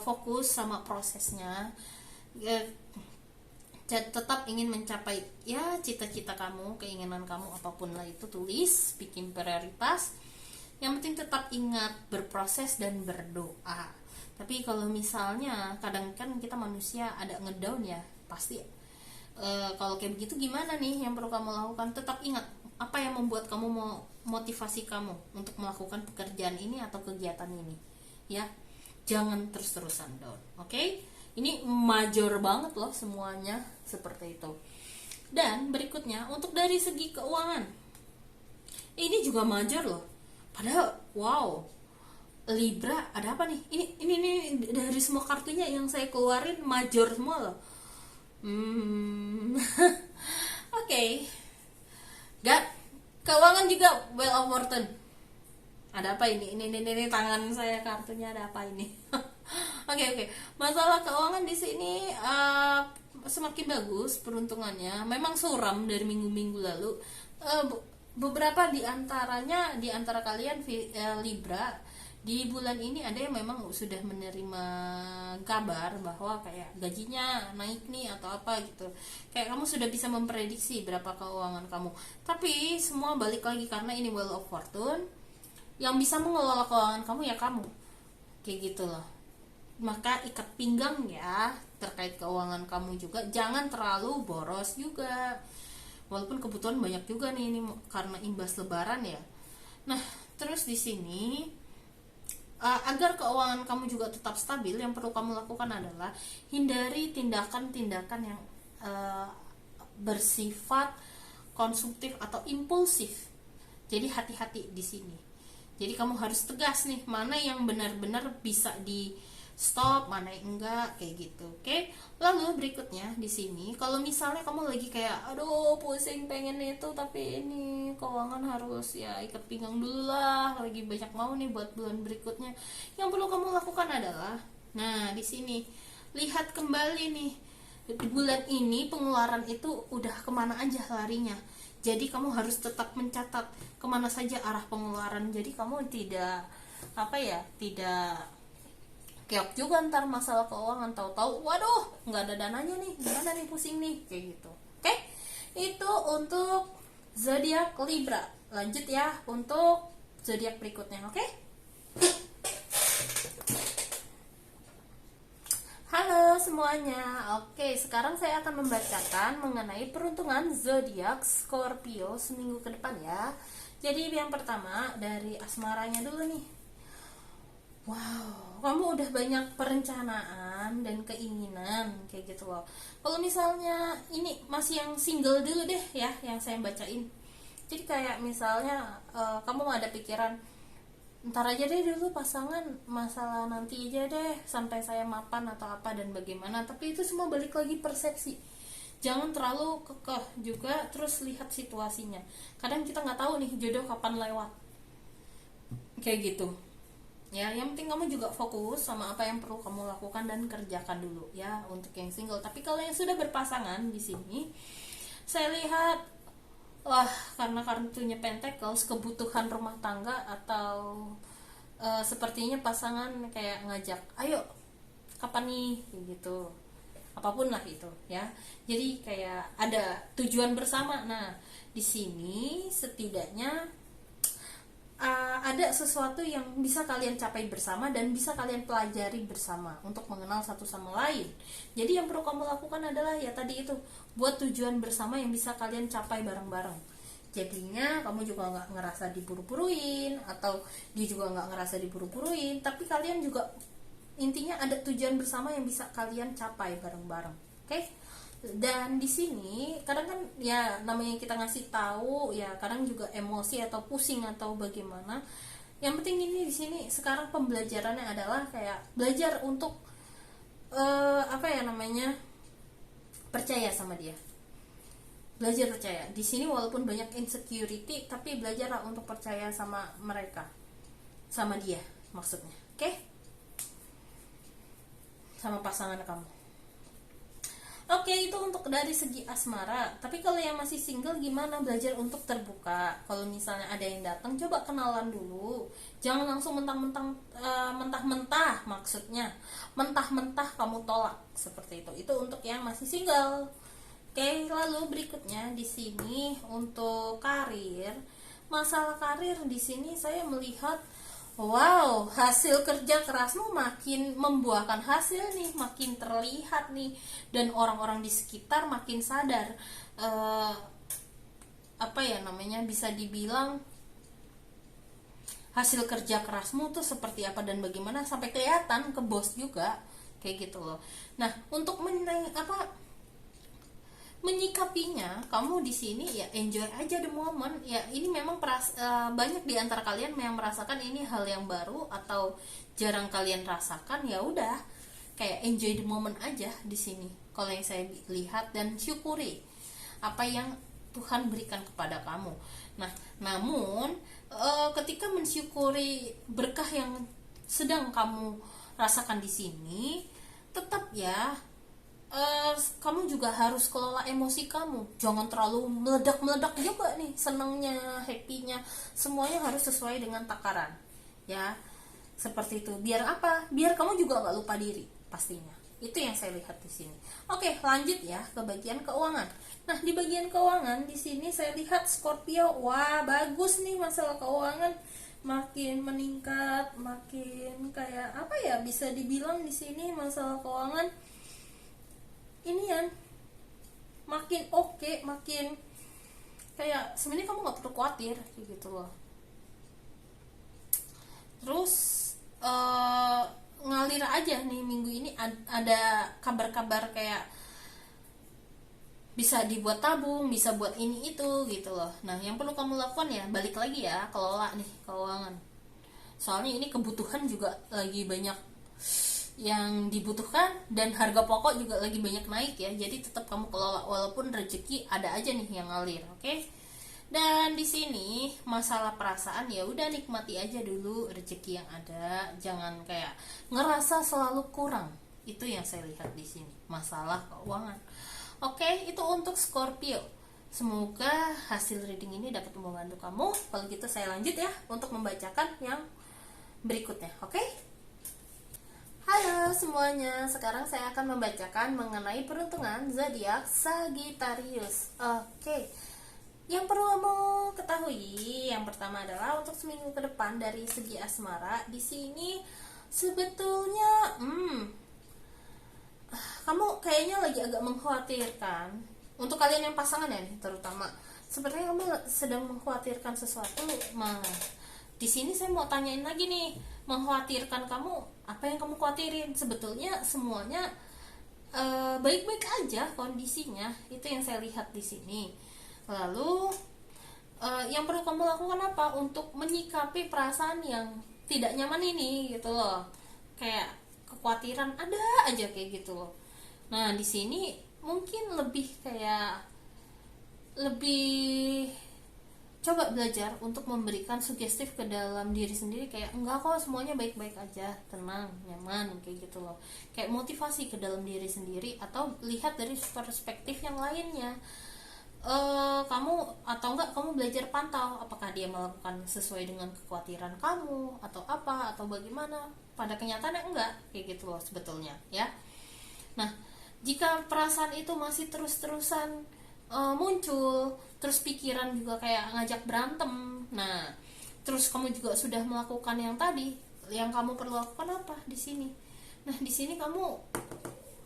fokus sama prosesnya. Tetap ingin mencapai ya cita-cita kamu, keinginan kamu apapun lah itu, tulis, bikin prioritas. Yang penting tetap ingat berproses dan berdoa. Tapi kalau misalnya kadang kan kita manusia ada ngedown ya, pasti kalau kayak begitu gimana nih yang perlu kamu lakukan? Tetap ingat apa yang membuat kamu mau motivasi kamu untuk melakukan pekerjaan ini atau kegiatan ini, ya. Jangan terus-terusan down, oke? Ini major banget loh semuanya seperti itu. Dan berikutnya untuk dari segi keuangan, ini juga major loh. Padahal wow, Libra ada apa nih? Ini dari semua kartunya yang saya keluarin major semua loh. Oke. God, keuangan juga Wheel of Fortune. Ada apa ini? Ini tangan saya kartunya ada apa ini? Oke. Masalah keuangan di sini semakin bagus peruntungannya. Memang suram dari minggu-minggu lalu. Beberapa di antara kalian Libra di bulan ini ada yang memang sudah menerima kabar bahwa kayak gajinya naik nih atau apa gitu. Kayak kamu sudah bisa memprediksi berapa keuangan kamu. Tapi semua balik lagi karena ini Wheel of Fortune. Yang bisa mengelola keuangan kamu ya kamu. Kayak gitu loh. Maka ikat pinggang ya terkait keuangan kamu juga. Jangan terlalu boros juga. Walaupun kebutuhan banyak juga nih ini karena imbas lebaran ya. Nah, terus di sini agar keuangan kamu juga tetap stabil, yang perlu kamu lakukan adalah hindari tindakan-tindakan yang bersifat konsumtif atau impulsif. Jadi hati-hati di sini. Jadi kamu harus tegas nih mana yang benar-benar bisa di stop, mana yang enggak, kayak gitu, oke? Lalu berikutnya di sini, kalau misalnya kamu lagi kayak, aduh pusing pengen itu, tapi ini keuangan harus ya ikat pinggang dulu lah, lagi banyak mau nih buat bulan berikutnya. Yang perlu kamu lakukan adalah, nah di sini lihat kembali nih di bulan ini pengeluaran itu udah kemana aja larinya. Jadi kamu harus tetap mencatat kemana saja arah pengeluaran. Jadi kamu tidak tidak keok juga ntar masalah keuangan, tahu-tahu waduh nggak ada dananya nih, gimana nih, pusing nih, kayak gitu. Oke, itu untuk zodiak Libra. Lanjut ya untuk zodiak berikutnya. Oke. Halo semuanya. Oke, sekarang saya akan membacakan mengenai peruntungan zodiak Scorpio seminggu ke depan ya. Jadi yang pertama dari asmaranya dulu nih. Wow, kamu udah banyak perencanaan dan keinginan kayak gitu loh. Kalau misalnya ini masih yang single dulu deh ya, yang saya bacain. Jadi kayak misalnya kamu ada pikiran, ntar aja deh dulu pasangan, masalah nanti aja deh sampai saya mapan atau apa dan bagaimana. Tapi itu semua balik lagi persepsi. jangan terlalu kekeh juga, terus lihat situasinya. Kadang kita nggak tahu nih jodoh kapan lewat, kayak gitu ya. Yang penting kamu juga fokus sama apa yang perlu kamu lakukan dan kerjakan dulu ya untuk yang single. Tapi kalau yang sudah berpasangan di sini, saya lihat, wah, karena kartunya Pentacles, kebutuhan rumah tangga atau sepertinya pasangan kayak ngajak, ayo kapan nih, gitu, apapun lah itu ya. Jadi kayak ada tujuan bersama. Nah, di sini setidaknya ada sesuatu yang bisa kalian capai bersama dan bisa kalian pelajari bersama untuk mengenal satu sama lain. Jadi yang perlu kamu lakukan adalah ya tadi itu, buat tujuan bersama yang bisa kalian capai bareng-bareng. Jadinya kamu juga nggak ngerasa diburu-buruin, atau dia juga nggak ngerasa diburu-buruin, tapi kalian juga intinya ada tujuan bersama yang bisa kalian capai bareng-bareng. Oke? Dan di sini kadang kan ya namanya kita ngasih tahu ya, kadang juga emosi atau pusing atau bagaimana. Yang penting ini di sini sekarang pembelajarannya adalah kayak belajar untuk apa ya namanya, percaya sama dia. Belajar percaya. Di sini walaupun banyak insecurity, tapi belajarlah untuk percaya sama mereka. Sama dia maksudnya. Oke? Sama pasangan kamu. Oke, itu untuk dari segi asmara. Tapi kalau yang masih single gimana? Belajar untuk terbuka. Kalau misalnya ada yang datang, coba kenalan dulu. Jangan langsung mentah-mentah, mentah-mentah maksudnya. Mentah-mentah kamu tolak seperti itu. Itu untuk yang masih single. Oke, lalu berikutnya di sini untuk karir. Masalah karir di sini saya melihat, wow, hasil kerja kerasmu makin membuahkan hasil nih, makin terlihat nih, dan orang-orang di sekitar makin sadar apa ya namanya, bisa dibilang hasil kerja kerasmu tuh seperti apa dan bagaimana, sampai kelihatan ke bos juga, kayak gitu loh. Nah, untuk menyikapinya, kamu di sini ya enjoy aja the moment ya. Ini memang banyak di antara kalian yang merasakan ini hal yang baru atau jarang kalian rasakan. Ya udah, kayak enjoy the moment aja di sini kalau yang saya lihat, dan syukuri apa yang Tuhan berikan kepada kamu. Nah, namun ketika mensyukuri berkah yang sedang kamu rasakan di sini, tetap ya kamu juga harus kelola emosi kamu. Jangan terlalu meledak-meledak juga nih, senangnya, happy-nya, semuanya harus sesuai dengan takaran ya, seperti itu. Biar apa? Biar kamu juga nggak lupa diri pastinya. Itu yang saya lihat di sini. Oke, lanjut ya ke bagian keuangan. Nah, di bagian keuangan di sini saya lihat Scorpio, wah bagus nih masalah keuangan, makin meningkat, makin kayak apa ya, bisa dibilang di sini masalah keuangan ini ya makin oke, makin kayak sebenarnya kamu nggak perlu khawatir gitu loh. Terus ngalir aja nih minggu ini, ada kabar-kabar kayak bisa dibuat tabung, bisa buat ini itu gitu loh. Nah, yang perlu kamu lakukan ya balik lagi ya, kelola nih keuangan. Soalnya ini kebutuhan juga lagi banyak yang dibutuhkan, dan harga pokok juga lagi banyak naik ya. Jadi tetap kamu kelola, walaupun rezeki ada aja nih yang ngalir. Oke? Dan di sini masalah perasaan ya udah nikmati aja dulu rezeki yang ada, jangan kayak ngerasa selalu kurang. Itu yang saya lihat di sini, masalah keuangan. Oke, itu untuk Scorpio. Semoga hasil reading ini dapat membantu kamu. Kalau gitu saya lanjut ya untuk membacakan yang berikutnya. Oke? Halo semuanya, sekarang saya akan membacakan mengenai peruntungan zodiak Sagittarius. Oke, yang perlu kamu ketahui, yang pertama adalah untuk seminggu ke depan dari segi asmara. Di sini sebetulnya, kamu kayaknya lagi agak mengkhawatirkan. Untuk kalian yang pasangan ya nih, terutama, sepertinya kamu sedang mengkhawatirkan sesuatu. Di sini saya mau tanyain lagi nih, mengkhawatirkan kamu, apa yang kamu khawatirin? Sebetulnya semuanya baik-baik aja kondisinya, itu yang saya lihat di sini. Lalu yang perlu kamu lakukan apa untuk menyikapi perasaan yang tidak nyaman ini gitu loh, kayak kekhawatiran ada aja kayak gitu loh. Nah, di sini mungkin lebih kayak lebih coba belajar untuk memberikan sugestif ke dalam diri sendiri, kayak enggak kok, semuanya baik-baik aja, tenang, nyaman, kayak gitu loh. Kayak motivasi ke dalam diri sendiri, atau lihat dari perspektif yang lainnya. Kamu atau enggak kamu belajar pantau apakah dia melakukan sesuai dengan kekhawatiran kamu atau apa, atau bagaimana. Pada kenyataannya enggak, kayak gitu loh sebetulnya ya. Nah, jika perasaan itu masih terus-terusan muncul, terus pikiran juga kayak ngajak berantem, nah terus kamu juga sudah melakukan yang tadi, yang kamu perlu lakukan apa di sini? Nah, di sini kamu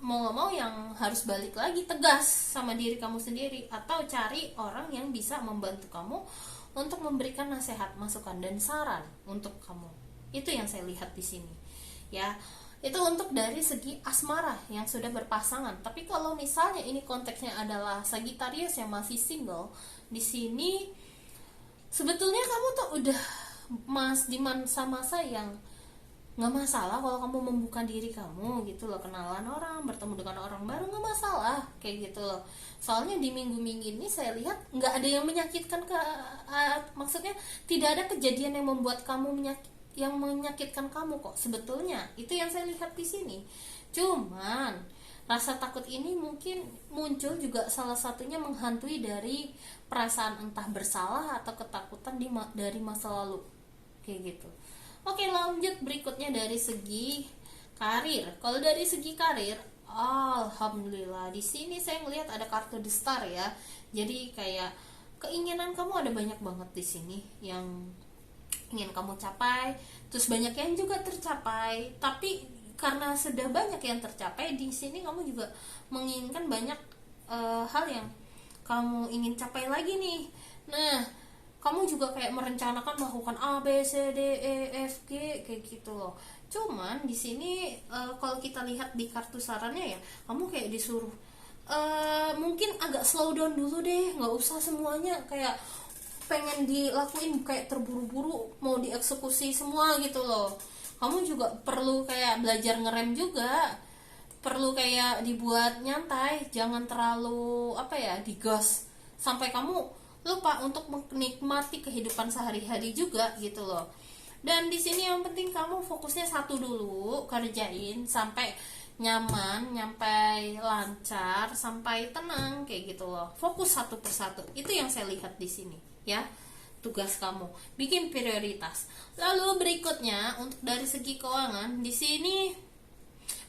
mau gak mau yang harus balik lagi tegas sama diri kamu sendiri, atau cari orang yang bisa membantu kamu untuk memberikan nasihat, masukan, dan saran untuk kamu. Itu yang saya lihat di sini ya. Itu untuk dari segi asmara yang sudah berpasangan. Tapi kalau misalnya ini konteksnya adalah Sagittarius yang masih single, di sini sebetulnya kamu tuh udah di masa-masa yang nggak masalah kalau kamu membuka diri kamu gitu loh, kenalan orang, bertemu dengan orang baru, nggak masalah kayak gitu loh. Soalnya di minggu-minggu ini saya lihat nggak ada yang menyakitkan maksudnya tidak ada kejadian yang membuat kamu menyakitkan kamu kok sebetulnya. Itu yang saya lihat di sini. Cuman rasa takut ini mungkin muncul juga salah satunya menghantui dari perasaan entah bersalah atau ketakutan dari masa lalu kayak gitu. Oke, lanjut berikutnya dari segi karir. Kalau dari segi karir, alhamdulillah di sini saya ngelihat ada kartu The Star ya. Jadi kayak keinginan kamu ada banyak banget di sini yang ingin kamu capai, terus banyak yang juga tercapai. Tapi karena sudah banyak yang tercapai, di sini kamu juga menginginkan banyak hal yang kamu ingin capai lagi nih. Nah, kamu juga kayak merencanakan melakukan A, B, C, D, E, F, G kayak gitu loh. Cuman di sini kalau kita lihat di kartu sarannya ya, kamu kayak disuruh mungkin agak slow down dulu deh, nggak usah semuanya kayak pengen dilakuin kayak terburu-buru mau dieksekusi semua gitu loh. Kamu juga perlu kayak belajar ngerem juga, perlu kayak dibuat nyantai, jangan terlalu digas sampai kamu lupa untuk menikmati kehidupan sehari-hari juga gitu loh. Dan di sini yang penting kamu fokusnya satu dulu, kerjain sampai nyaman, sampai lancar, sampai tenang kayak gitu loh. Fokus satu persatu. Itu yang saya lihat di sini ya. Tugas kamu bikin prioritas. Lalu berikutnya untuk dari segi keuangan, di sini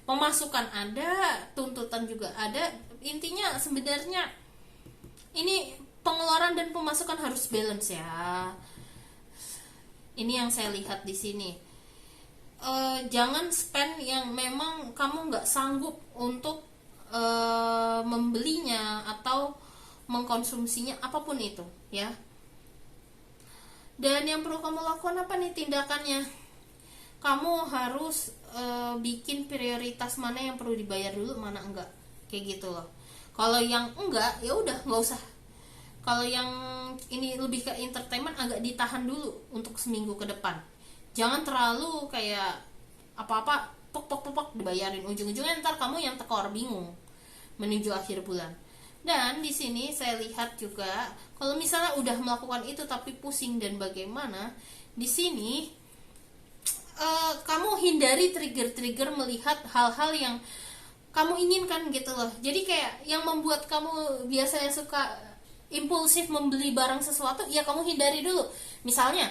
pemasukan ada, tuntutan juga ada. Intinya sebenarnya ini pengeluaran dan pemasukan harus balance ya. Ini yang saya lihat di sini. Jangan spend yang memang kamu nggak sanggup untuk membelinya atau mengkonsumsinya, apapun itu ya. Dan yang perlu kamu lakukan apa nih tindakannya? Kamu harus bikin prioritas mana yang perlu dibayar dulu, mana enggak, kayak gitu loh. Kalau yang enggak ya udah nggak usah. Kalau yang ini lebih ke entertainment, agak ditahan dulu untuk seminggu ke depan. Jangan terlalu kayak apa-apa pok dibayarin, ujung-ujungnya ntar kamu yang tekor bingung menuju akhir bulan. Dan di sini saya lihat juga kalau misalnya udah melakukan itu tapi pusing dan bagaimana, di sini kamu hindari trigger-trigger melihat hal-hal yang kamu inginkan gitu loh. Jadi kayak yang membuat kamu biasanya suka impulsif membeli barang sesuatu, ya kamu hindari dulu. Misalnya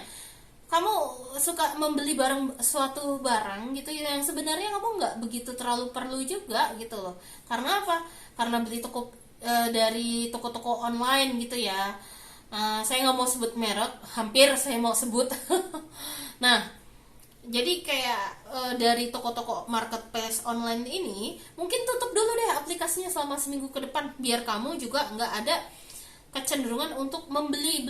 kamu suka membeli suatu barang gitu yang sebenarnya kamu nggak begitu terlalu perlu juga gitu loh. Karena apa? Karena beli dari toko-toko online gitu ya. Saya nggak mau sebut merek, hampir saya mau sebut. Nah, jadi kayak dari toko-toko marketplace online ini mungkin tutup dulu deh aplikasinya selama seminggu ke depan, biar kamu juga nggak ada kecenderungan untuk membeli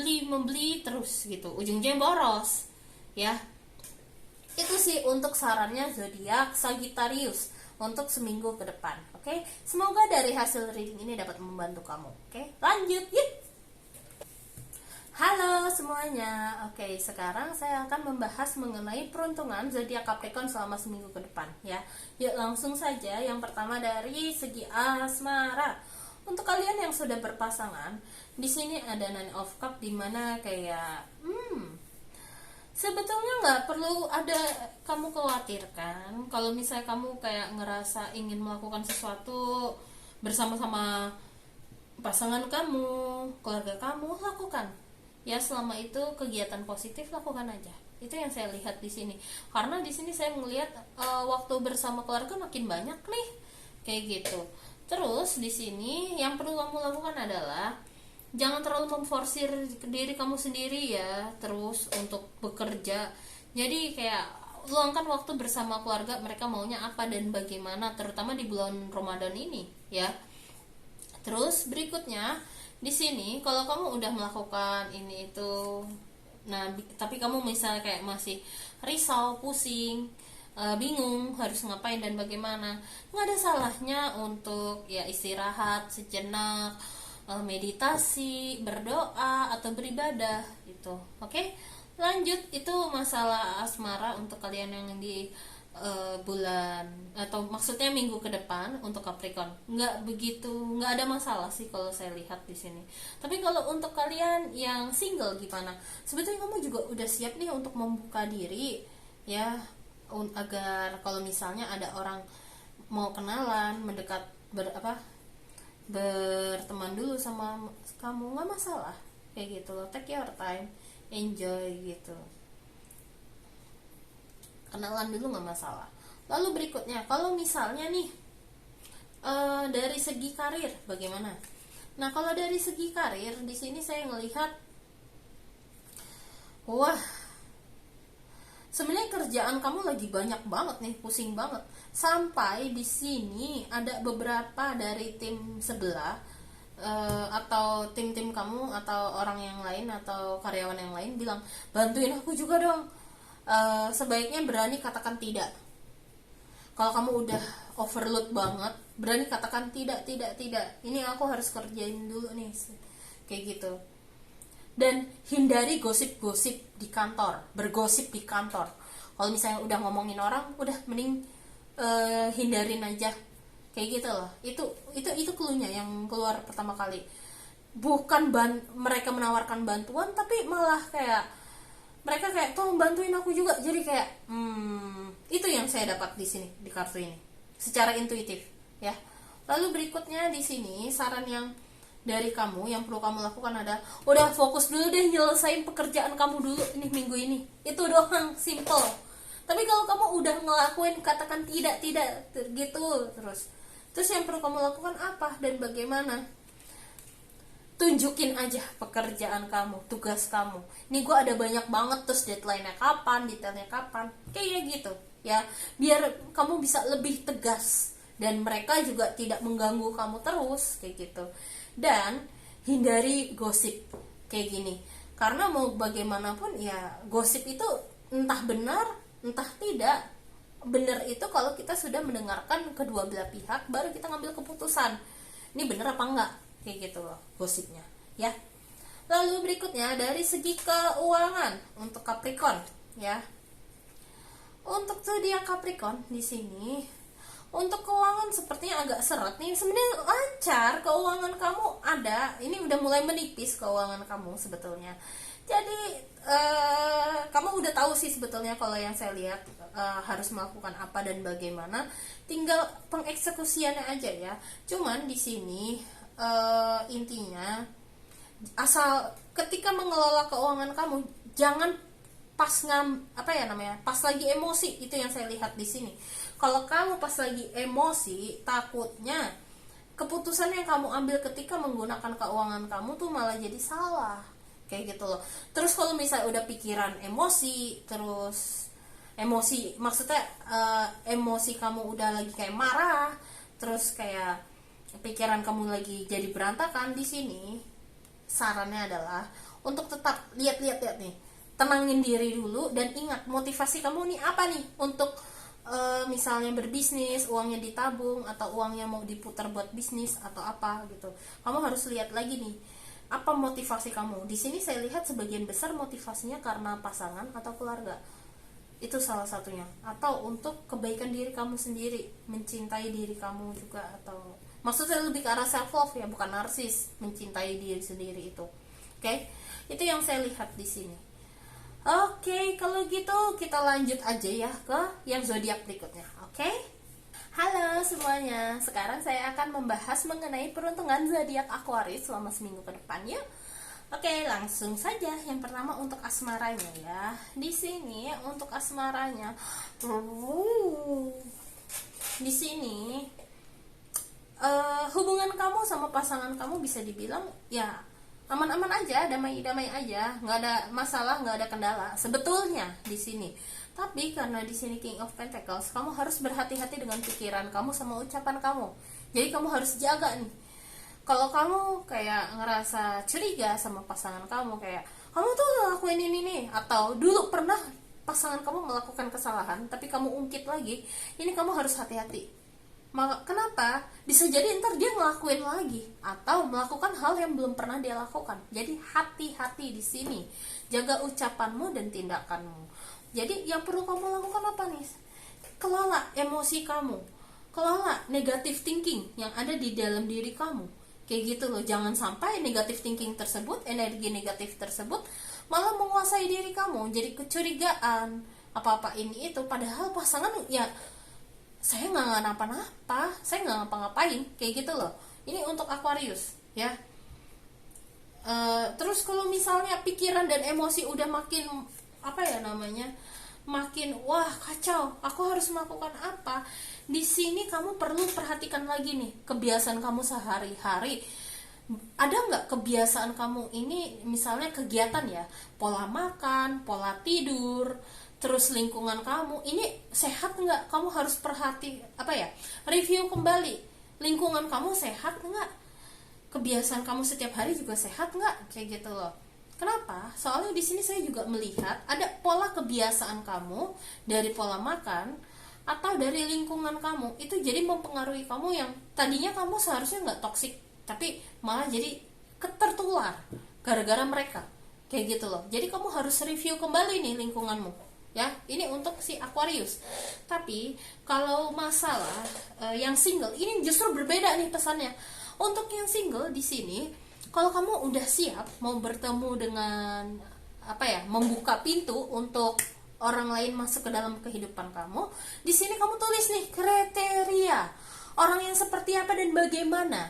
terus gitu, ujung-ujungnya boros ya. Itu sih untuk sarannya zodiak Sagittarius untuk seminggu ke depan. Oke, semoga dari hasil reading ini dapat membantu kamu. Oke, lanjut yuk. Halo semuanya. Oke, sekarang saya akan membahas mengenai peruntungan zodiak Capricorn selama seminggu ke depan ya. Yuk langsung saja. Yang pertama dari segi asmara. Untuk kalian yang sudah berpasangan, di sini ada Nine of Cup di mana kayak sebetulnya nggak perlu ada kamu khawatirkan kalau misalnya kamu kayak ngerasa ingin melakukan sesuatu bersama-sama pasangan kamu, keluarga kamu, lakukan. Ya selama itu kegiatan positif lakukan aja. Itu yang saya lihat di sini. Karena di sini saya melihat waktu bersama keluarga makin banyak nih, kayak gitu. Terus di sini yang perlu kamu lakukan adalah jangan terlalu memforsir diri kamu sendiri ya, terus untuk bekerja. Jadi kayak luangkan waktu bersama keluarga, mereka maunya apa dan bagaimana, terutama di bulan Ramadan ini ya. Terus berikutnya di sini kalau kamu udah melakukan ini itu, nah tapi kamu misalnya kayak masih risau, pusing, bingung harus ngapain dan bagaimana, nggak ada salahnya untuk ya istirahat sejenak, meditasi, berdoa atau beribadah itu. Oke, lanjut. Itu masalah asmara untuk kalian yang di bulan atau maksudnya minggu ke depan untuk Capricorn. Nggak ada masalah sih kalau saya lihat di sini. Tapi kalau untuk kalian yang single gimana? Sebetulnya kamu juga udah siap nih untuk membuka diri ya, agar kalau misalnya ada orang mau kenalan, mendekat, berteman dulu sama kamu, nggak masalah kayak gitu loh. Take your time, enjoy gitu, kenalan dulu nggak masalah. Lalu berikutnya kalau misalnya nih dari segi karir bagaimana? Nah kalau dari segi karir di sini saya ngelihat, wah, sebenarnya kerjaan kamu lagi banyak banget nih, pusing banget. Sampai di sini ada beberapa dari tim sebelah, atau tim-tim kamu atau orang yang lain atau karyawan yang lain bilang, bantuin aku juga dong. Sebaiknya berani katakan tidak. Kalau kamu udah overload banget, berani katakan tidak, tidak, tidak. Ini aku harus kerjain dulu nih, kayak gitu. Dan hindari gosip-gosip di kantor, bergosip di kantor. Kalau misalnya udah ngomongin orang, udah mending hindarin aja, kayak gitu loh. Itu cluenya yang keluar pertama kali. Bukan mereka menawarkan bantuan, tapi malah kayak mereka kayak tolong bantuin aku juga. Jadi kayak itu yang saya dapat di sini di kartu ini secara intuitif ya. Lalu berikutnya di sini saran yang dari kamu yang perlu kamu lakukan ada, udah fokus dulu deh nyelesain pekerjaan kamu dulu nih minggu ini. Itu doang, simple. Tapi kalau kamu udah ngelakuin katakan tidak gitu terus yang perlu kamu lakukan apa dan bagaimana? Tunjukin aja pekerjaan kamu, tugas kamu. Nih gue ada banyak banget, terus deadline-nya kapan, detailnya kapan, kayak gitu ya. Biar kamu bisa lebih tegas dan mereka juga tidak mengganggu kamu terus, kayak gitu. Dan hindari gosip kayak gini, karena mau bagaimanapun ya gosip itu entah benar entah tidak. Benar itu kalau kita sudah mendengarkan kedua belah pihak, baru kita ngambil keputusan ini benar apa enggak, kayak gitu loh gosipnya ya. Lalu berikutnya dari segi keuangan untuk Capricorn ya. Untuk zodiak Capricorn di sini untuk keuangan sepertinya agak seret nih. Sebenarnya lancar, keuangan kamu ada. Ini udah mulai menipis keuangan kamu sebetulnya. Jadi kamu udah tahu sih sebetulnya kalau yang saya lihat harus melakukan apa dan bagaimana. Tinggal pengeksekusiannya aja ya. Cuman di sini intinya asal ketika mengelola keuangan kamu jangan pas pas lagi emosi. Itu yang saya lihat di sini. Kalau kamu pas lagi emosi, takutnya keputusan yang kamu ambil ketika menggunakan keuangan kamu tuh malah jadi salah, kayak gitu loh. Terus kalau misalnya udah pikiran emosi, terus emosi maksudnya emosi kamu udah lagi kayak marah, terus kayak pikiran kamu lagi jadi berantakan, di sini sarannya adalah untuk tetap lihat nih, tenangin diri dulu dan ingat motivasi kamu nih apa nih untuk misalnya berbisnis, uangnya ditabung atau uangnya mau diputar buat bisnis atau apa gitu. Kamu harus lihat lagi nih Apa motivasi kamu? Di sini saya lihat sebagian besar motivasinya karena pasangan atau keluarga. Itu salah satunya. Atau untuk kebaikan diri kamu sendiri, mencintai diri kamu juga, atau maksudnya lebih ke arah self love ya, bukan narsis, mencintai diri sendiri itu. Oke? Itu yang saya lihat di sini. Oke, kalau gitu kita lanjut aja ya ke yang zodiak berikutnya. Oke? Halo semuanya, sekarang saya akan membahas mengenai peruntungan zodiak Aquarius selama seminggu ke depan ya. Oke, langsung saja. Yang pertama untuk asmaranya ya. Di sini untuk asmaranya, di sini hubungan kamu sama pasangan kamu bisa dibilang ya aman-aman aja, damai-damai aja, nggak ada masalah, nggak ada kendala sebetulnya di sini. Tapi karena di sini King of Pentacles, kamu harus berhati-hati dengan pikiran kamu sama ucapan kamu. Jadi kamu harus jaga nih. Kalau kamu kayak ngerasa curiga sama pasangan kamu, kayak kamu tuh ngelakuin ini nih, atau dulu pernah pasangan kamu melakukan kesalahan tapi kamu ungkit lagi, ini kamu harus hati-hati. Kenapa? Bisa jadi ntar dia ngelakuin lagi atau melakukan hal yang belum pernah dia lakukan. Jadi hati-hati di sini. Jaga ucapanmu dan tindakanmu. Jadi yang perlu kamu lakukan apa nih? Kelola emosi kamu. Kelola negative thinking yang ada di dalam diri kamu. Kayak gitu loh. Jangan sampai negative thinking tersebut, energi negatif tersebut malah menguasai diri kamu. Jadi kecurigaan, apa-apa ini itu. Padahal pasangan ya, saya nggak ngapa-napa, saya nggak ngapa-ngapain, kayak gitu loh. Ini untuk Aquarius ya. Terus kalau misalnya pikiran dan emosi udah makin apa ya namanya, makin wah kacau, aku harus melakukan apa? Di sini kamu perlu perhatikan lagi nih kebiasaan kamu sehari-hari. Ada nggak kebiasaan kamu ini, misalnya kegiatan ya, pola makan, pola tidur, terus lingkungan kamu ini sehat nggak? Kamu harus review kembali lingkungan kamu sehat nggak, kebiasaan kamu setiap hari juga sehat nggak, kayak gitu loh. Kenapa? Soalnya di sini saya juga melihat ada pola kebiasaan kamu dari pola makan atau dari lingkungan kamu, itu jadi mempengaruhi kamu yang tadinya kamu seharusnya nggak toksik, tapi malah jadi ketertular gara-gara mereka, kayak gitu loh. Jadi kamu harus review kembali nih lingkunganmu ya. Ini untuk si Aquarius. Tapi kalau masalah yang single, ini justru berbeda nih pesannya. Untuk yang single di sini, kalau kamu udah siap mau bertemu dengan membuka pintu untuk orang lain masuk ke dalam kehidupan kamu, di sini kamu tulis nih kriteria orang yang seperti apa dan bagaimana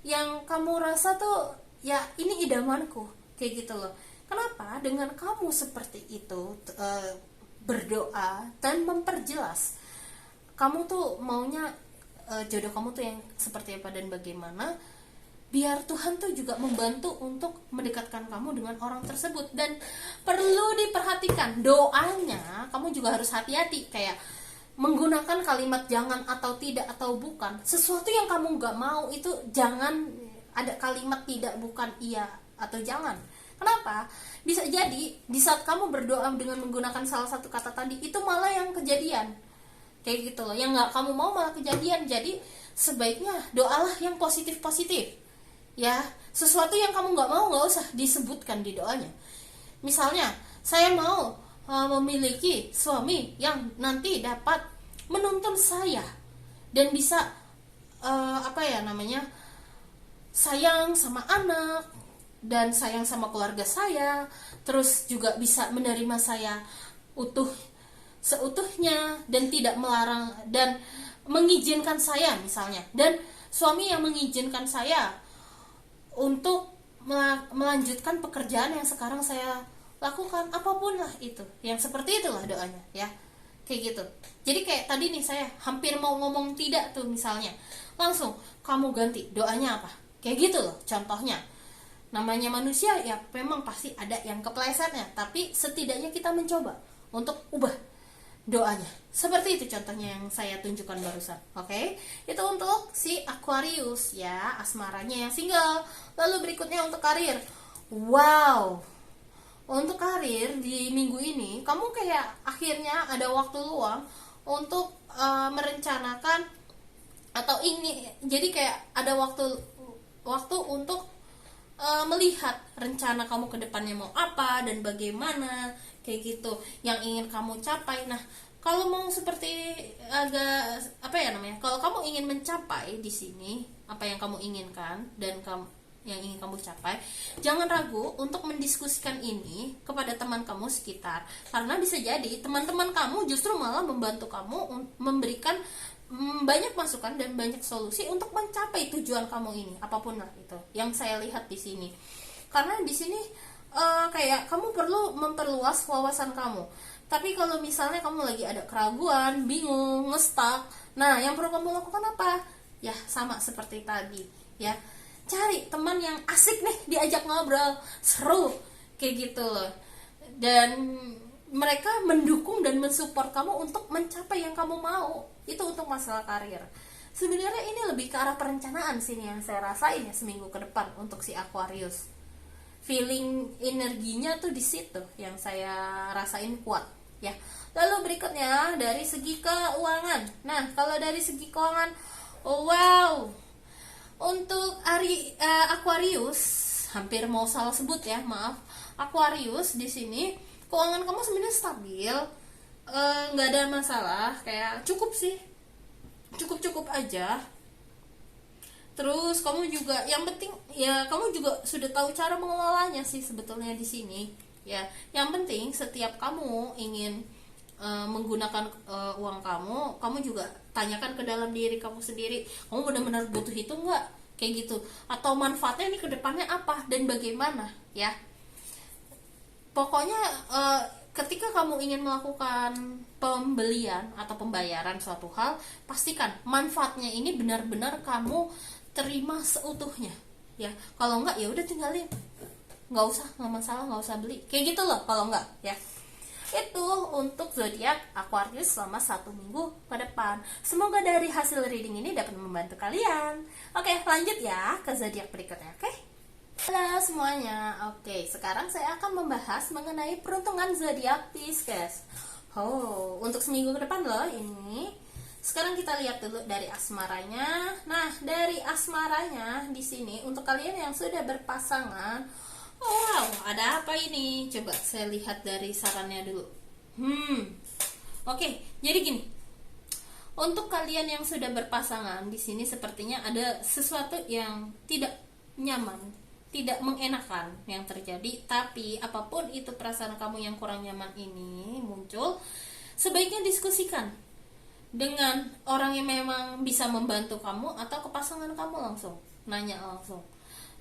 yang kamu rasa tuh ya ini idamanku, kayak gitu loh. Kenapa? Dengan kamu seperti itu berdoa dan memperjelas kamu tuh maunya jodoh kamu tuh yang seperti apa dan bagaimana, biar Tuhan tuh juga membantu untuk mendekatkan kamu dengan orang tersebut. Dan perlu diperhatikan doanya, kamu juga harus hati-hati kayak menggunakan kalimat jangan atau tidak atau bukan. Sesuatu yang kamu gak mau itu jangan ada kalimat tidak, bukan, iya atau jangan. Kenapa? Bisa jadi di saat kamu berdoa dengan menggunakan salah satu kata tadi, itu malah yang kejadian, kayak gitu loh. Yang gak kamu mau malah kejadian. Jadi sebaiknya doalah yang positif-positif ya. Sesuatu yang kamu nggak mau nggak usah disebutkan di doanya. Misalnya saya mau memiliki suami yang nanti dapat menuntun saya dan bisa sayang sama anak dan sayang sama keluarga saya, terus juga bisa menerima saya seutuhnya dan tidak melarang dan mengizinkan saya misalnya, dan suami yang mengizinkan saya untuk melanjutkan pekerjaan yang sekarang saya lakukan, apapun lah itu, yang seperti itulah doanya ya, kayak gitu. Jadi kayak tadi nih saya hampir mau ngomong tidak tuh misalnya, langsung kamu ganti doanya apa, kayak gitu loh. Contohnya, namanya manusia ya memang pasti ada yang keplesetnya, tapi setidaknya kita mencoba untuk ubah doanya. Seperti itu contohnya yang saya tunjukkan barusan. Oke? Itu untuk si Aquarius ya, asmaranya yang single. Lalu berikutnya untuk karir. Wow. Untuk karir di minggu ini, kamu kayak akhirnya ada waktu luang untuk merencanakan atau ini. Jadi kayak ada waktu untuk melihat rencana kamu ke depannya mau apa dan bagaimana, kayak gitu yang ingin kamu capai. Nah, kalau mau seperti agak apa ya namanya, kalau kamu ingin mencapai di sini apa yang kamu inginkan dan kamu yang ingin kamu capai, jangan ragu untuk mendiskusikan ini kepada teman kamu sekitar, karena bisa jadi teman-teman kamu justru malah membantu kamu memberikan banyak masukan dan banyak solusi untuk mencapai tujuan kamu ini, apapun lah itu yang saya lihat di sini. Karena di sini kayak kamu perlu memperluas wawasan kamu. Tapi kalau misalnya kamu lagi ada keraguan, bingung, ngestak, nah yang perlu kamu lakukan apa? Ya sama seperti tadi, ya cari teman yang asik nih, diajak ngobrol, seru, kayak gitu loh. Dan mereka mendukung dan mensupport kamu untuk mencapai yang kamu mau. Itu untuk masalah karir. Sebenarnya ini lebih ke arah perencanaan sini yang saya rasain ya seminggu ke depan untuk si Aquarius. Feeling energinya tuh di situ yang saya rasain kuat ya. Lalu berikutnya dari segi keuangan. Nah, kalau dari segi keuangan, oh, wow. Untuk Aquarius, hampir mau salah sebut ya, maaf. Aquarius di sini keuangan kamu sebenarnya stabil, nggak ada masalah, kayak cukup sih, cukup aja. Terus kamu juga, yang penting ya kamu juga sudah tahu cara mengelolanya sih sebetulnya di sini. Ya, yang penting setiap kamu ingin menggunakan uang kamu juga tanyakan ke dalam diri kamu sendiri, kamu benar-benar butuh itu nggak, kayak gitu, atau manfaatnya ini ke depannya apa dan bagaimana ya. Pokoknya ketika kamu ingin melakukan pembelian atau pembayaran suatu hal, pastikan manfaatnya ini benar-benar kamu terima seutuhnya ya. Kalau enggak ya udah tinggalin, nggak usah, nggak masalah, nggak usah beli, kayak gitu loh kalau enggak ya. Itu untuk zodiak Aquarius selama 1 minggu ke depan. Semoga dari hasil reading ini dapat membantu kalian. Oke, lanjut ya ke zodiak berikutnya. Oke, halo semuanya. Oke, sekarang saya akan membahas mengenai peruntungan zodiak Pisces. Oh, untuk seminggu ke depan loh ini. Sekarang kita lihat dulu dari asmaranya. Nah, dari asmaranya di sini untuk kalian yang sudah berpasangan, oh, wow, ada apa ini? Coba saya lihat dari sarannya dulu. Oke, jadi gini. Untuk kalian yang sudah berpasangan di sini sepertinya ada sesuatu yang tidak nyaman, tidak mengenakan yang terjadi. Tapi apapun itu perasaan kamu yang kurang nyaman ini muncul, sebaiknya diskusikan dengan orang yang memang bisa membantu kamu atau ke pasangan kamu langsung, nanya langsung.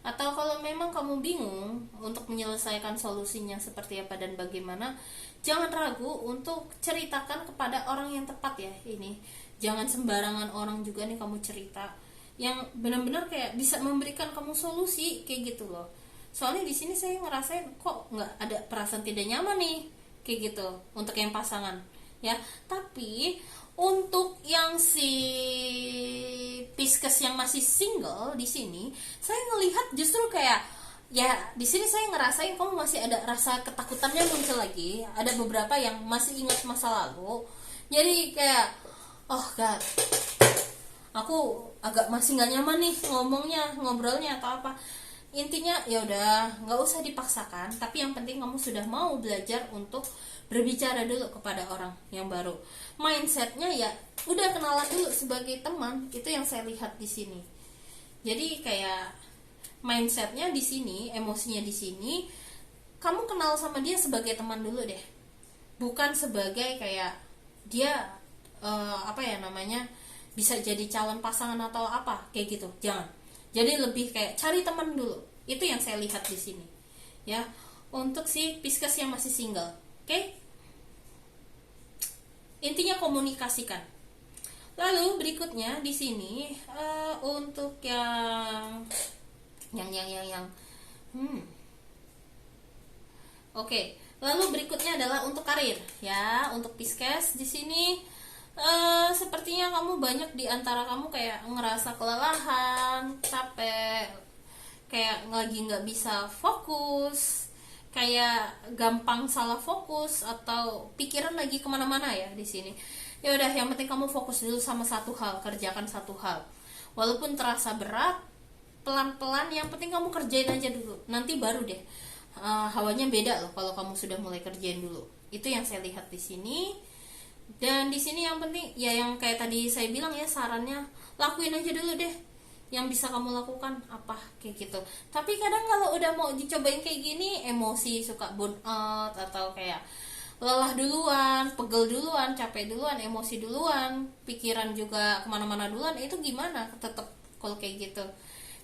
Atau kalau memang kamu bingung untuk menyelesaikan solusinya seperti apa dan bagaimana, jangan ragu untuk ceritakan kepada orang yang tepat ya ini. Jangan sembarangan orang juga nih kamu cerita, yang benar-benar kayak bisa memberikan kamu solusi kayak gitu loh. Soalnya di sini saya ngerasain kok nggak ada perasaan tidak nyaman nih kayak gitu untuk yang pasangan ya. Tapi untuk yang si Pisces yang masih single di sini, saya ngelihat justru kayak ya di sini saya ngerasain kamu masih ada rasa ketakutannya muncul lagi. Ada beberapa yang masih ingat masa lalu. Jadi kayak oh god, aku agak masih nggak nyaman nih ngobrolnya atau apa. Intinya ya udah nggak usah dipaksakan, tapi yang penting kamu sudah mau belajar untuk berbicara dulu kepada orang yang baru. Mindsetnya ya udah kenalan dulu sebagai teman, itu yang saya lihat di sini. Jadi kayak mindsetnya di sini, emosinya di sini, kamu kenal sama dia sebagai teman dulu deh, bukan sebagai kayak dia apa ya namanya bisa jadi calon pasangan atau apa kayak gitu. Jangan. Jadi lebih kayak cari teman dulu. Itu yang saya lihat di sini. Ya, untuk si Pisces yang masih single. Oke? Intinya komunikasikan. Lalu berikutnya di sini untuk yang Oke. Lalu berikutnya adalah untuk karir ya. Untuk Pisces di sini sepertinya kamu banyak di antara kamu kayak ngerasa kelelahan, capek, kayak lagi nggak bisa fokus, kayak gampang salah fokus atau pikiran lagi kemana-mana ya di sini. Ya udah, yang penting kamu fokus dulu sama satu hal, kerjakan satu hal. Walaupun terasa berat, pelan-pelan, yang penting kamu kerjain aja dulu, nanti baru deh hawanya beda loh kalau kamu sudah mulai kerjain dulu. Itu yang saya lihat di sini. Dan di sini yang penting ya yang kayak tadi saya bilang ya, sarannya lakuin aja dulu deh yang bisa kamu lakukan apa kayak gitu. Tapi kadang kalau udah mau dicobain kayak gini, emosi, suka burn out atau kayak lelah duluan, pegel duluan, capek duluan, emosi duluan, pikiran juga kemana-mana duluan, itu gimana tetap kalau kayak gitu.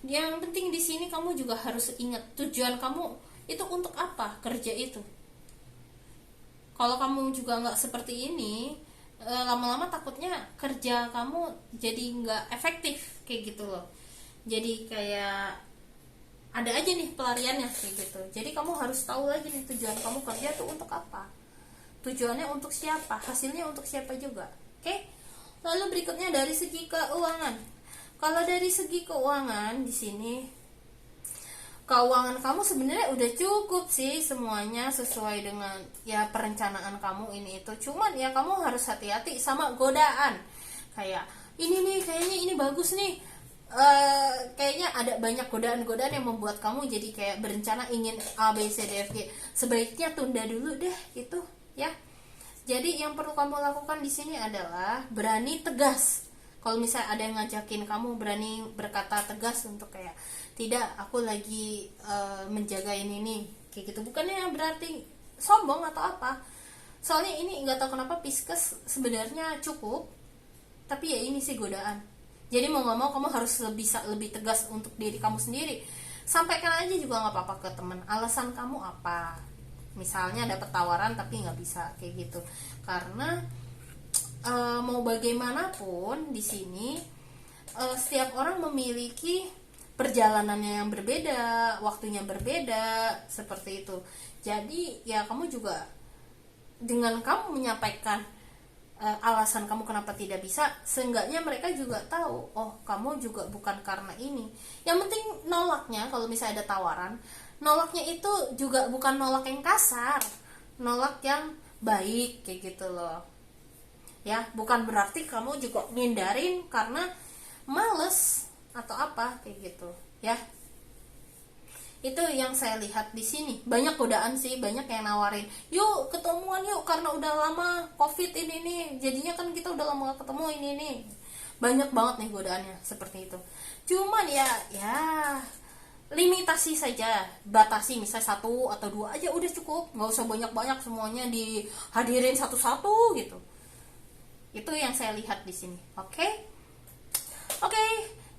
Yang penting di sini kamu juga harus ingat tujuan kamu itu untuk apa kerja itu. Kalau kamu juga nggak seperti ini, lama-lama takutnya kerja kamu jadi nggak efektif kayak gitu loh. Jadi kayak ada aja nih pelariannya kayak gitu. Jadi kamu harus tahu lagi nih tujuan kamu kerja tuh untuk apa, tujuannya untuk siapa, hasilnya untuk siapa juga. Oke. Lalu berikutnya dari segi keuangan. Kalau dari segi keuangan di sini, keuangan kamu sebenarnya udah cukup sih, semuanya sesuai dengan ya perencanaan kamu ini itu. Cuman ya kamu harus hati-hati sama godaan. Kayak ini nih, kayaknya ini bagus nih. Kayaknya ada banyak godaan-godaan yang membuat kamu jadi kayak berencana ingin A B C D F G. Sebaiknya tunda dulu deh itu ya. Jadi yang perlu kamu lakukan di sini adalah berani tegas. Kalau misalnya ada yang ngajakin kamu, berani berkata tegas untuk kayak tidak, aku lagi menjaga ini kayak gitu. Bukannya berarti sombong atau apa. Soalnya ini nggak tahu kenapa Pisces sebenarnya cukup, tapi ya ini sih godaan. Jadi mau nggak mau kamu harus bisa lebih tegas untuk diri kamu sendiri. Sampaikan aja juga nggak apa-apa ke teman. Alasan kamu apa? Misalnya dapat tawaran tapi nggak bisa kayak gitu. Karena mau bagaimanapun di sini setiap orang memiliki perjalanannya yang berbeda, waktunya berbeda, seperti itu. Jadi ya kamu juga dengan kamu menyampaikan alasan kamu kenapa tidak bisa, seenggaknya mereka juga tahu, oh kamu juga bukan karena ini. Yang penting nolaknya, kalau misalnya ada tawaran, nolaknya itu juga bukan nolak yang kasar, nolak yang baik kayak gitu loh. Ya, bukan berarti kamu juga ngindarin karena males atau apa kayak gitu ya. Itu yang saya lihat di sini. Banyak godaan sih, banyak yang nawarin, yuk ketemuan yuk, karena udah lama covid ini nih, jadinya kan kita udah lama gak ketemu ini nih. Banyak banget nih godaannya seperti itu. Cuman ya limitasi saja, batasi, misalnya 1 atau 2 aja udah cukup, nggak usah banyak-banyak semuanya dihadirin satu-satu gitu. Itu yang saya lihat di sini. Oke,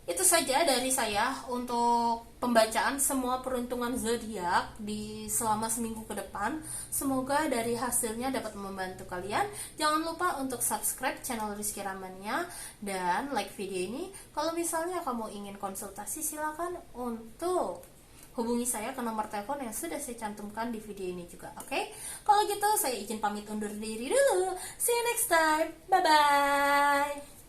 itu saja dari saya untuk pembacaan semua peruntungan zodiak di selama seminggu ke depan. Semoga dari hasilnya dapat membantu kalian. Jangan lupa untuk subscribe channel Rizky Ramania dan like video ini. Kalau misalnya kamu ingin konsultasi, silakan untuk hubungi saya ke nomor telepon yang sudah saya cantumkan di video ini juga. Oke? Kalau gitu saya izin pamit undur diri dulu. See you next time. Bye bye.